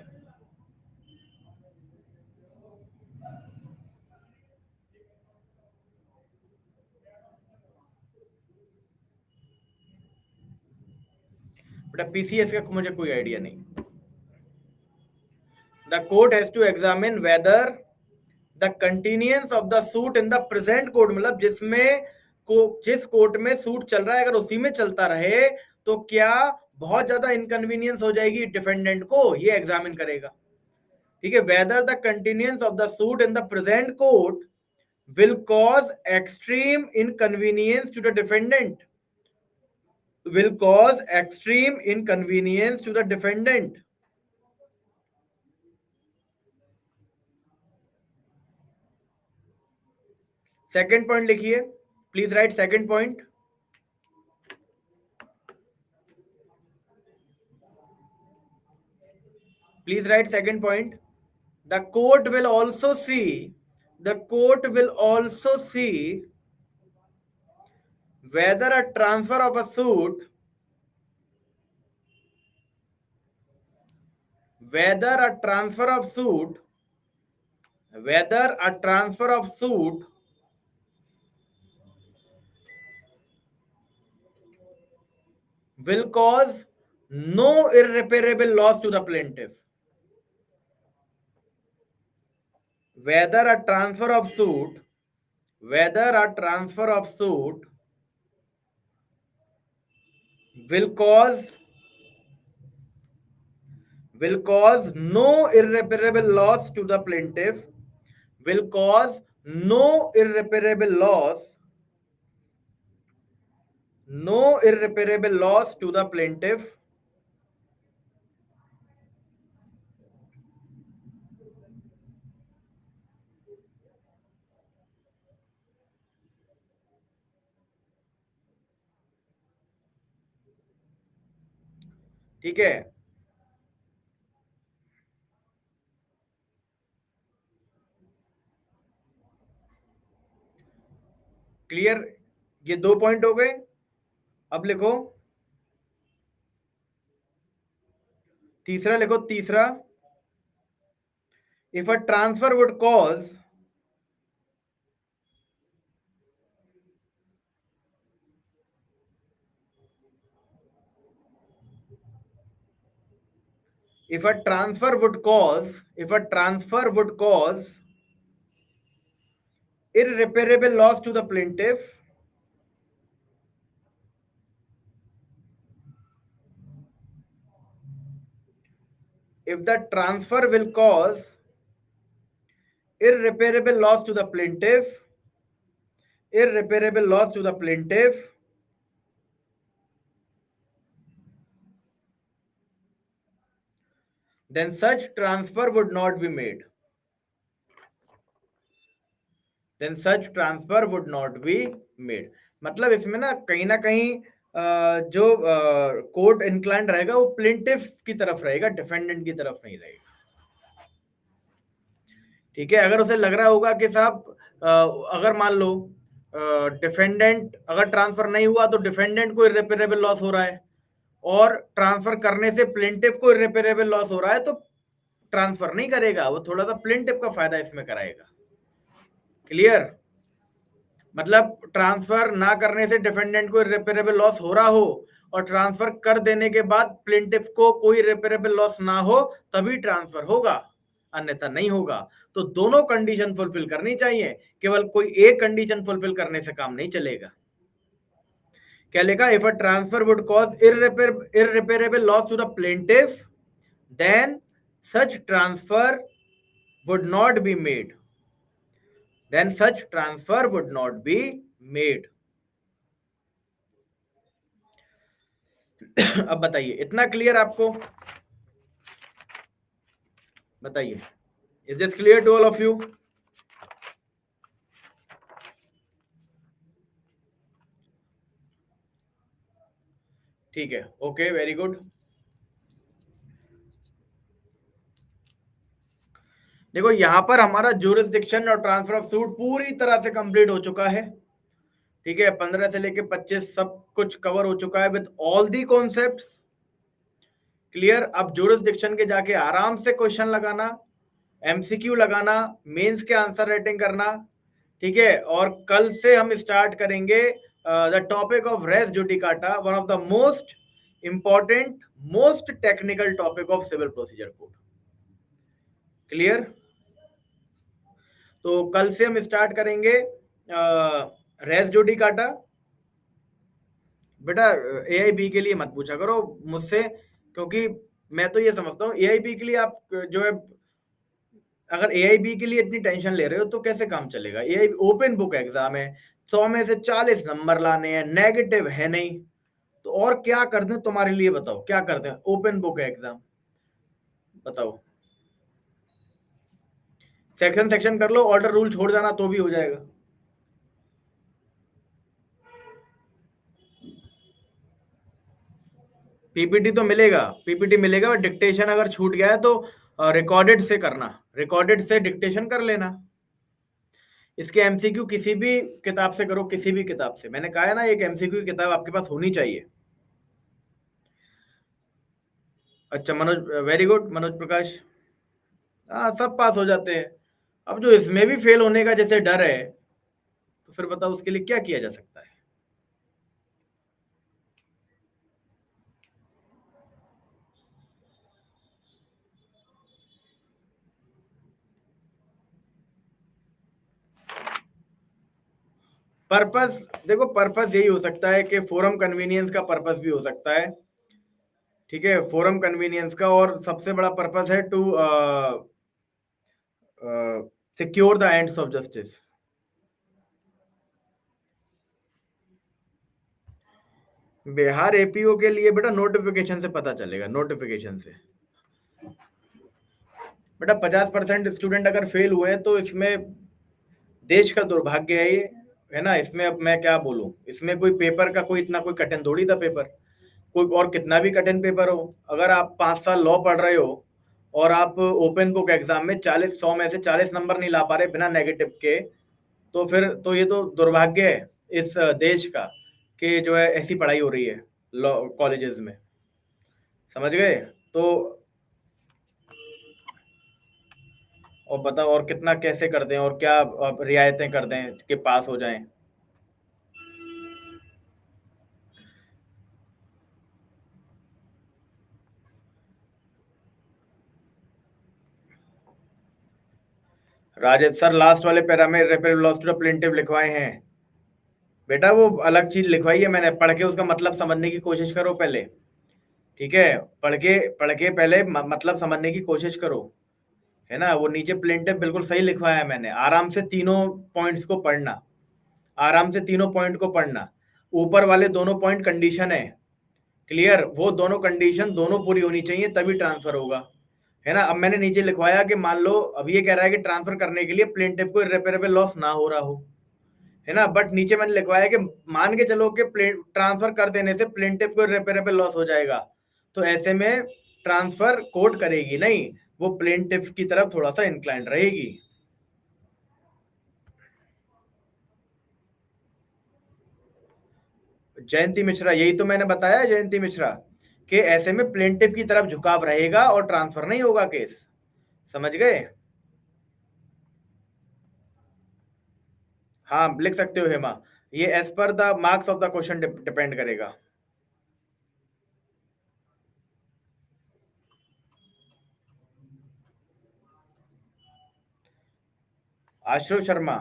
बेटा PCS का मुझे कोई idea नहीं. The court has to examine whether the continuance of the suit in the present court, मतलब जिस court में suit चल रहा है अगर उसी में चलता रहे तो क्या बहुत ज्यादा इनकन्वीनियंस हो जाएगी डिफेंडेंट को, ये एग्जामिन करेगा. ठीक है. Whether the continuance of the suit in the present court will cause extreme inconvenience to the defendant, will cause extreme inconvenience to the defendant. Second point लिखिए, please write second point. Please write second point. The court will also see whether a transfer of a suit will cause no irreparable loss to the plaintiff. Whether a transfer of suit will cause no irreparable loss to the plaintiff, will cause no irreparable loss to the plaintiff, ठीक है. Clear. ये 2 point हो गए. अब लिखो तीसरा, लिखो तीसरा. If a transfer would cause if a transfer would cause irreparable loss to the plaintiff, if the transfer will cause irreparable loss to the plaintiff, then such transfer would not be made. मतलब इसमें ना कहीं जो court inclined रहेगा वो plaintiff की तरफ रहेगा, डिफेंडेंट की तरफ नहीं रहेगा. ठीक है. अगर उसे लग रहा होगा कि साहब अगर मान लो डिफेंडेंट अगर ट्रांसफर नहीं हुआ तो डिफेंडेंट को इररिपेरेबल लॉस हो रहा है और ट्रांसफर करने से प्लेंटिफ को इररिपेरेबल लॉस हो रहा है तो ट्रांसफर नहीं करेगा, वो थोड़ा सा प्लेंटिफ का फायदा इसमें कराएगा. क्लियर. मतलब ट्रांसफर ना करने से डिफेंडेंट को इररिपेरेबल लॉस हो रहा हो और ट्रांसफर कर देने के बाद प्लेंटिफ को कोई इररिपेरेबल लॉस ना हो तभी ट्रांसफर होगा. अन्यथा नहीं होगा। तो दोनों कंडीशन फुलफिल करनी चाहिए, केवल कोई एक कंडीशन फुलफिल करने से काम नहीं चलेगा। क्या लिखा? If a transfer would cause irreparable loss to the plaintiff then such transfer would not be made. Then such transfer would not be made. अब बताइए, इतना क्लियर आपको? बताइए, is this clear to all of you? ठीक है, okay, very good. देखो यहां पर हमारा ज्यूरिसडिक्शन और ट्रांसफर ऑफ सूट पूरी तरह से कंप्लीट हो चुका है। ठीक है, 15 से लेके 25 सब कुछ कवर हो चुका है with all the concepts. Clear? अब ज्यूरिसडिक्शन के जाके आराम से क्वेश्चन लगाना, एमसीक्यू लगाना, मेंस के आंसर राइटिंग करना। ठीक है, और कल से हम स्टार्ट करेंगे the topic of res judicata, one of the most important, most technical topic of civil procedure code. Clear? तो कल से हम स्टार्ट करेंगे रेस जुडिकाटा। बेटा एआईबी के लिए मत पूछा करो मुझसे, क्योंकि मैं तो ये समझता हूँ एआईबी के लिए आप जो है, अगर एआईबी के लिए इतनी टेंशन ले रहे हो तो कैसे काम चलेगा? एआईबी ओपन बुक एग्जाम है, 100 में से 40 नंबर लाने हैं, नेगेटिव है नहीं, तो और क्या कर दें तुम्हारे लिए? बताओ क्या कर दें? ओपन बुक एग्जाम, बताओ। सेक्शन सेक्शन कर लो, ऑर्डर रूल छोड़ जाना तो भी हो जाएगा। पीपीटी तो मिलेगा, पीपीटी मिलेगा, डिक्टेशन अगर छूट गया है तो रिकॉर्डेड से करना, रिकॉर्डेड से डिक्टेशन कर लेना। इसके एमसीक्यू किसी भी किताब से करो, किसी भी किताब से। मैंने कहा है ना, एक एमसीक्यू की किताब आपके पास होनी चाहिए। अच्छा मनोज, वेरी गुड मनोज प्रकाश। हाँ, सब पास हो जाते हैं। अब जो इसमें भी फेल होने का जैसे डर है, तो फिर बताओ उसके लिए क्या किया जा सकता है? पर्पस, देखो पर्पस यही हो सकता है कि फोरम कन्वीनियंस का पर्पस भी हो सकता है। ठीक है, फोरम कन्वीनियंस का, और सबसे बड़ा पर्पस है to secure the ends of justice. Bihar APO के लिए बेटा नोटिफिकेशन से पता चलेगा, नोटिफिकेशन से। बेटा 50% स्टूडेंट अगर फेल हुए हैं तो इसमें देश का दुर्भाग्य है ये, है ना। इसमें अब मैं क्या बोलूं, इसमें कोई पेपर का कोई इतना कोई कठिन थोड़ी था पेपर, कोई और कितना भी कठिन पेपर हो। अगर आप 5 साल लॉ पढ़ रहे हो और आप ओपन बुक एग्जाम में 100 में से 40 नंबर नहीं ला पा रहे बिना नेगेटिव के, तो फिर तो ये तो दुर्भाग्य है इस देश का कि जो है ऐसी पढ़ाई हो रही है लॉ कॉलेजेस में। समझ गए? तो और बताओ और कितना कैसे कर दें और क्या रियायतें कर दें कि पास हो जाएं। राजेश सर, लास्ट वाले पैरा में irreparable loss to the plaintiff लिखवाए हैं। बेटा वो अलग चीज लिखवाई है मैंने, पढ़ के उसका मतलब समझने की कोशिश करो पहले। ठीक है, पढ़ के पहले मतलब समझने की कोशिश करो, है ना। वो नीचे प्लेंटिफ बिल्कुल सही लिखवाया है मैंने। आराम से तीनों पॉइंट्स को पढ़ना, आराम से तीनों पॉइंट को पढ़ना। ऊपर वाले दोनों पॉइंट कंडीशन है, क्लियर? वो दोनों कंडीशन दोनों पूरी होनी चाहिए तभी ट्रांसफर होगा, है ना। अब मैंने नीचे लिखवाया कि मान लो अब ये कह रहा है कि ट्रांसफर करने के लिए प्लेंटिफ को इर्रेपरेबल लॉस ना हो रहा हो, है ना। बट नीचे मैंने लिखवाया कि मान के चलो कि ट्रांसफर कर देने से प्लेंटिफ को इर्रेपरेबल लॉस हो जाएगा, तो ऐसे में ट्रांसफर कोर्ट करेगी नहीं, वो प्लेंटिफ की तरफ थोड़ा सा इंक्लाइंड रहेगी। जयंती मिश्रा, यही तो मैंने बताया जयंती मिश्रा, कि ऐसे में प्लेंटिफ की तरफ झुकाव रहेगा और ट्रांसफर नहीं होगा केस। समझ गए? हाँ लिख सकते हो हेमा, ये as per the marks of the question depend करेगा। आश्रो शर्मा,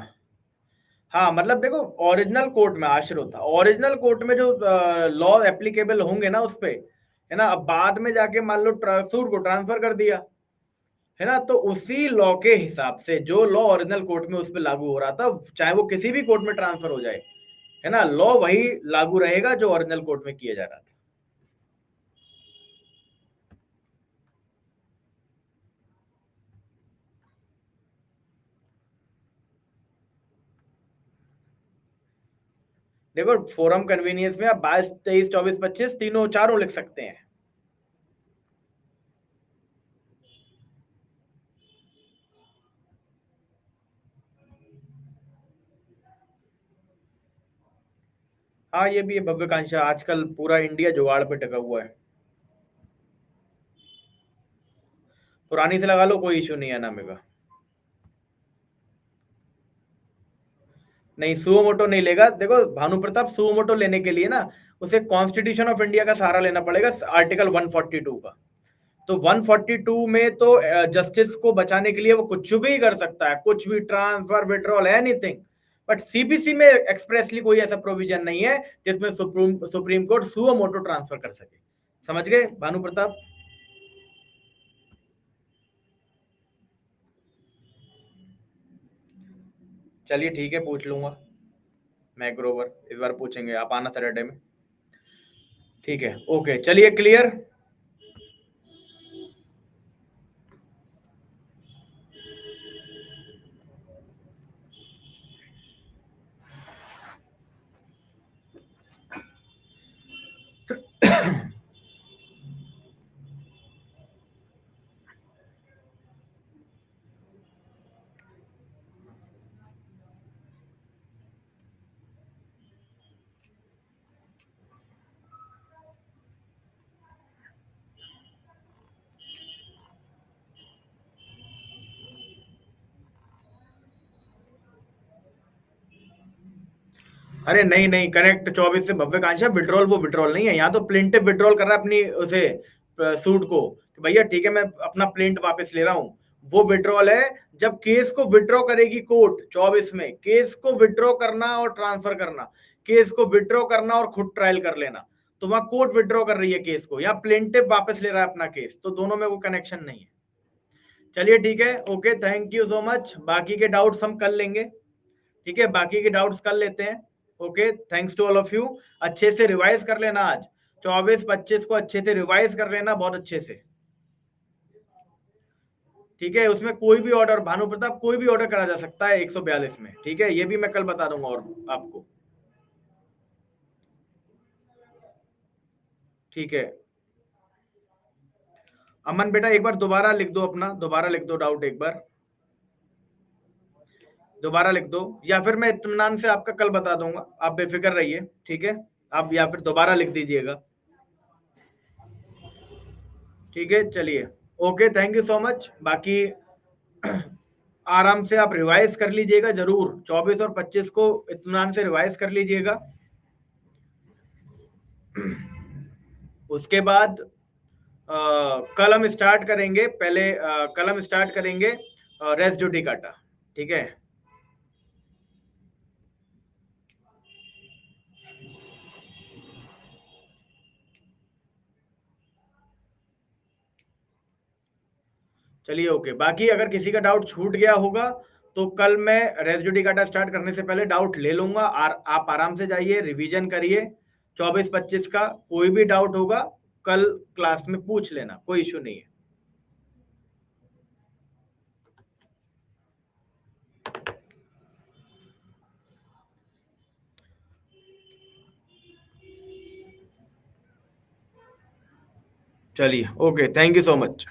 हाँ मतलब देखो ओरिजिनल कोर्ट में आश्रो था, ओरिजिनल कोर्ट में जो लॉ एप्लीकेबल होंगे ना उस पे, है ना। अब बाद में जाके मान लो सूट को ट्रांसफर कर दिया, है ना, तो उसी लॉ के हिसाब से जो लॉ ओरिजिनल कोर्ट में उस पर लागू हो रहा था, चाहे वो किसी भी कोर्ट में ट्रांसफर हो जाए, है ना, लॉ वही लागू रहेगा जो ओरिजिनल कोर्ट में किया जा रहा था। देखो फोरम कन्वीनियंस में आप 22, 23, 24, 25 तीनों चारों लिख सकते हैं। हाँ ये भी है भव्यकांक्षा, आजकल पूरा इंडिया जुगाड़ पे टिका हुआ है। पुरानी से लगा लो, कोई इशू नहीं है नामे का। नहीं सुओ मोटो नहीं लेगा, देखो भानु प्रताप सुओ मोटो लेने के लिए ना उसे कॉन्स्टिट्यूशन ऑफ इंडिया का सहारा लेना पड़ेगा, आर्टिकल 142 का। तो 142 में तो जस्टिस को बचाने के लिए वो कुछ भी कर सकता है, कुछ भी, transfer, withdrawal, anything. But CBC में एक्सप्रेसली कोई ऐसा प्रोविजन नहीं है जिसमें supreme court suo motu transfer कर सके। समझ गए भानु प्रताप? चलिए ठीक है, पूछ लूंगा मैं ग्रोवर, इस बार पूछेंगे, आप आना सैटरडे में। ठीक है, ओके, चलिए क्लियर। अरे नहीं नहीं, करेक्ट 24 से भव्यकांक्षा, विड्रॉल वो विड्रॉल नहीं है, यहाँ तो प्लेंटिव विड्रॉल कर रहा है अपनी उसे सूट को कि भैया ठीक है मैं अपना प्लेंट वापस ले रहा हूँ। वो विड्रॉल है जब केस को विड्रॉ करेगी कोर्ट 24 में, केस को विड्रॉ करना और ट्रांसफर करना, केस को विड्रॉ करना और खुद ट्रायल कर लेना, तो वहां कोर्ट विड्रॉ कर रही है केस को, या प्लेंटिव वापस ले रहा है अपना केस, तो दोनों में वो कनेक्शन नहीं है। चलिए ठीक है, okay, thank you so much. बाकी के डाउट्स हम कर लेंगे, ठीक है, बाकी के डाउट्स कर लेते हैं। Okay, thanks to all of you. अच्छे से रिवाइज कर लेना, आज 24-25 को अच्छे से रिवाइज कर लेना, बहुत अच्छे से, ठीक है। उसमें कोई भी ऑर्डर, भानु प्रताप, कोई भी ऑर्डर करा जा सकता है 142 में, ठीक है, ये भी मैं कल बता दूंगा और आपको, ठीक है। अमन बेटा एक बार दोबारा लिख दो अपना, दोबारा लिख दो डाउट एक बार, दोबारा लिख दो, या फिर मैं इत्मीनान से आपका कल बता दूंगा, आप बेफिक्र रहिए, ठीक है। आप या फिर दोबारा लिख दीजिएगा, ठीक है। चलिए, okay, thank you so much. बाकी आराम से आप रिवाइज कर लीजिएगा जरूर, 24 और 25 को इत्मीनान से रिवाइज कर लीजिएगा। उसके बाद कल हम स्टार्ट करेंगे, पहले कल हम स्टार्ट करेंगे रेस ड्यूटी काटा, ठीक है। चलिए ओके, बाकी अगर किसी का डाउट छूट गया होगा तो कल मैं रेसिड्यू डाटा स्टार्ट करने से पहले डाउट ले लूंगा, और आप आराम से जाइए रिवीजन करिए। 24-25 का कोई भी डाउट होगा कल क्लास में पूछ लेना, कोई इशू नहीं है। चलिए okay, thank you so much.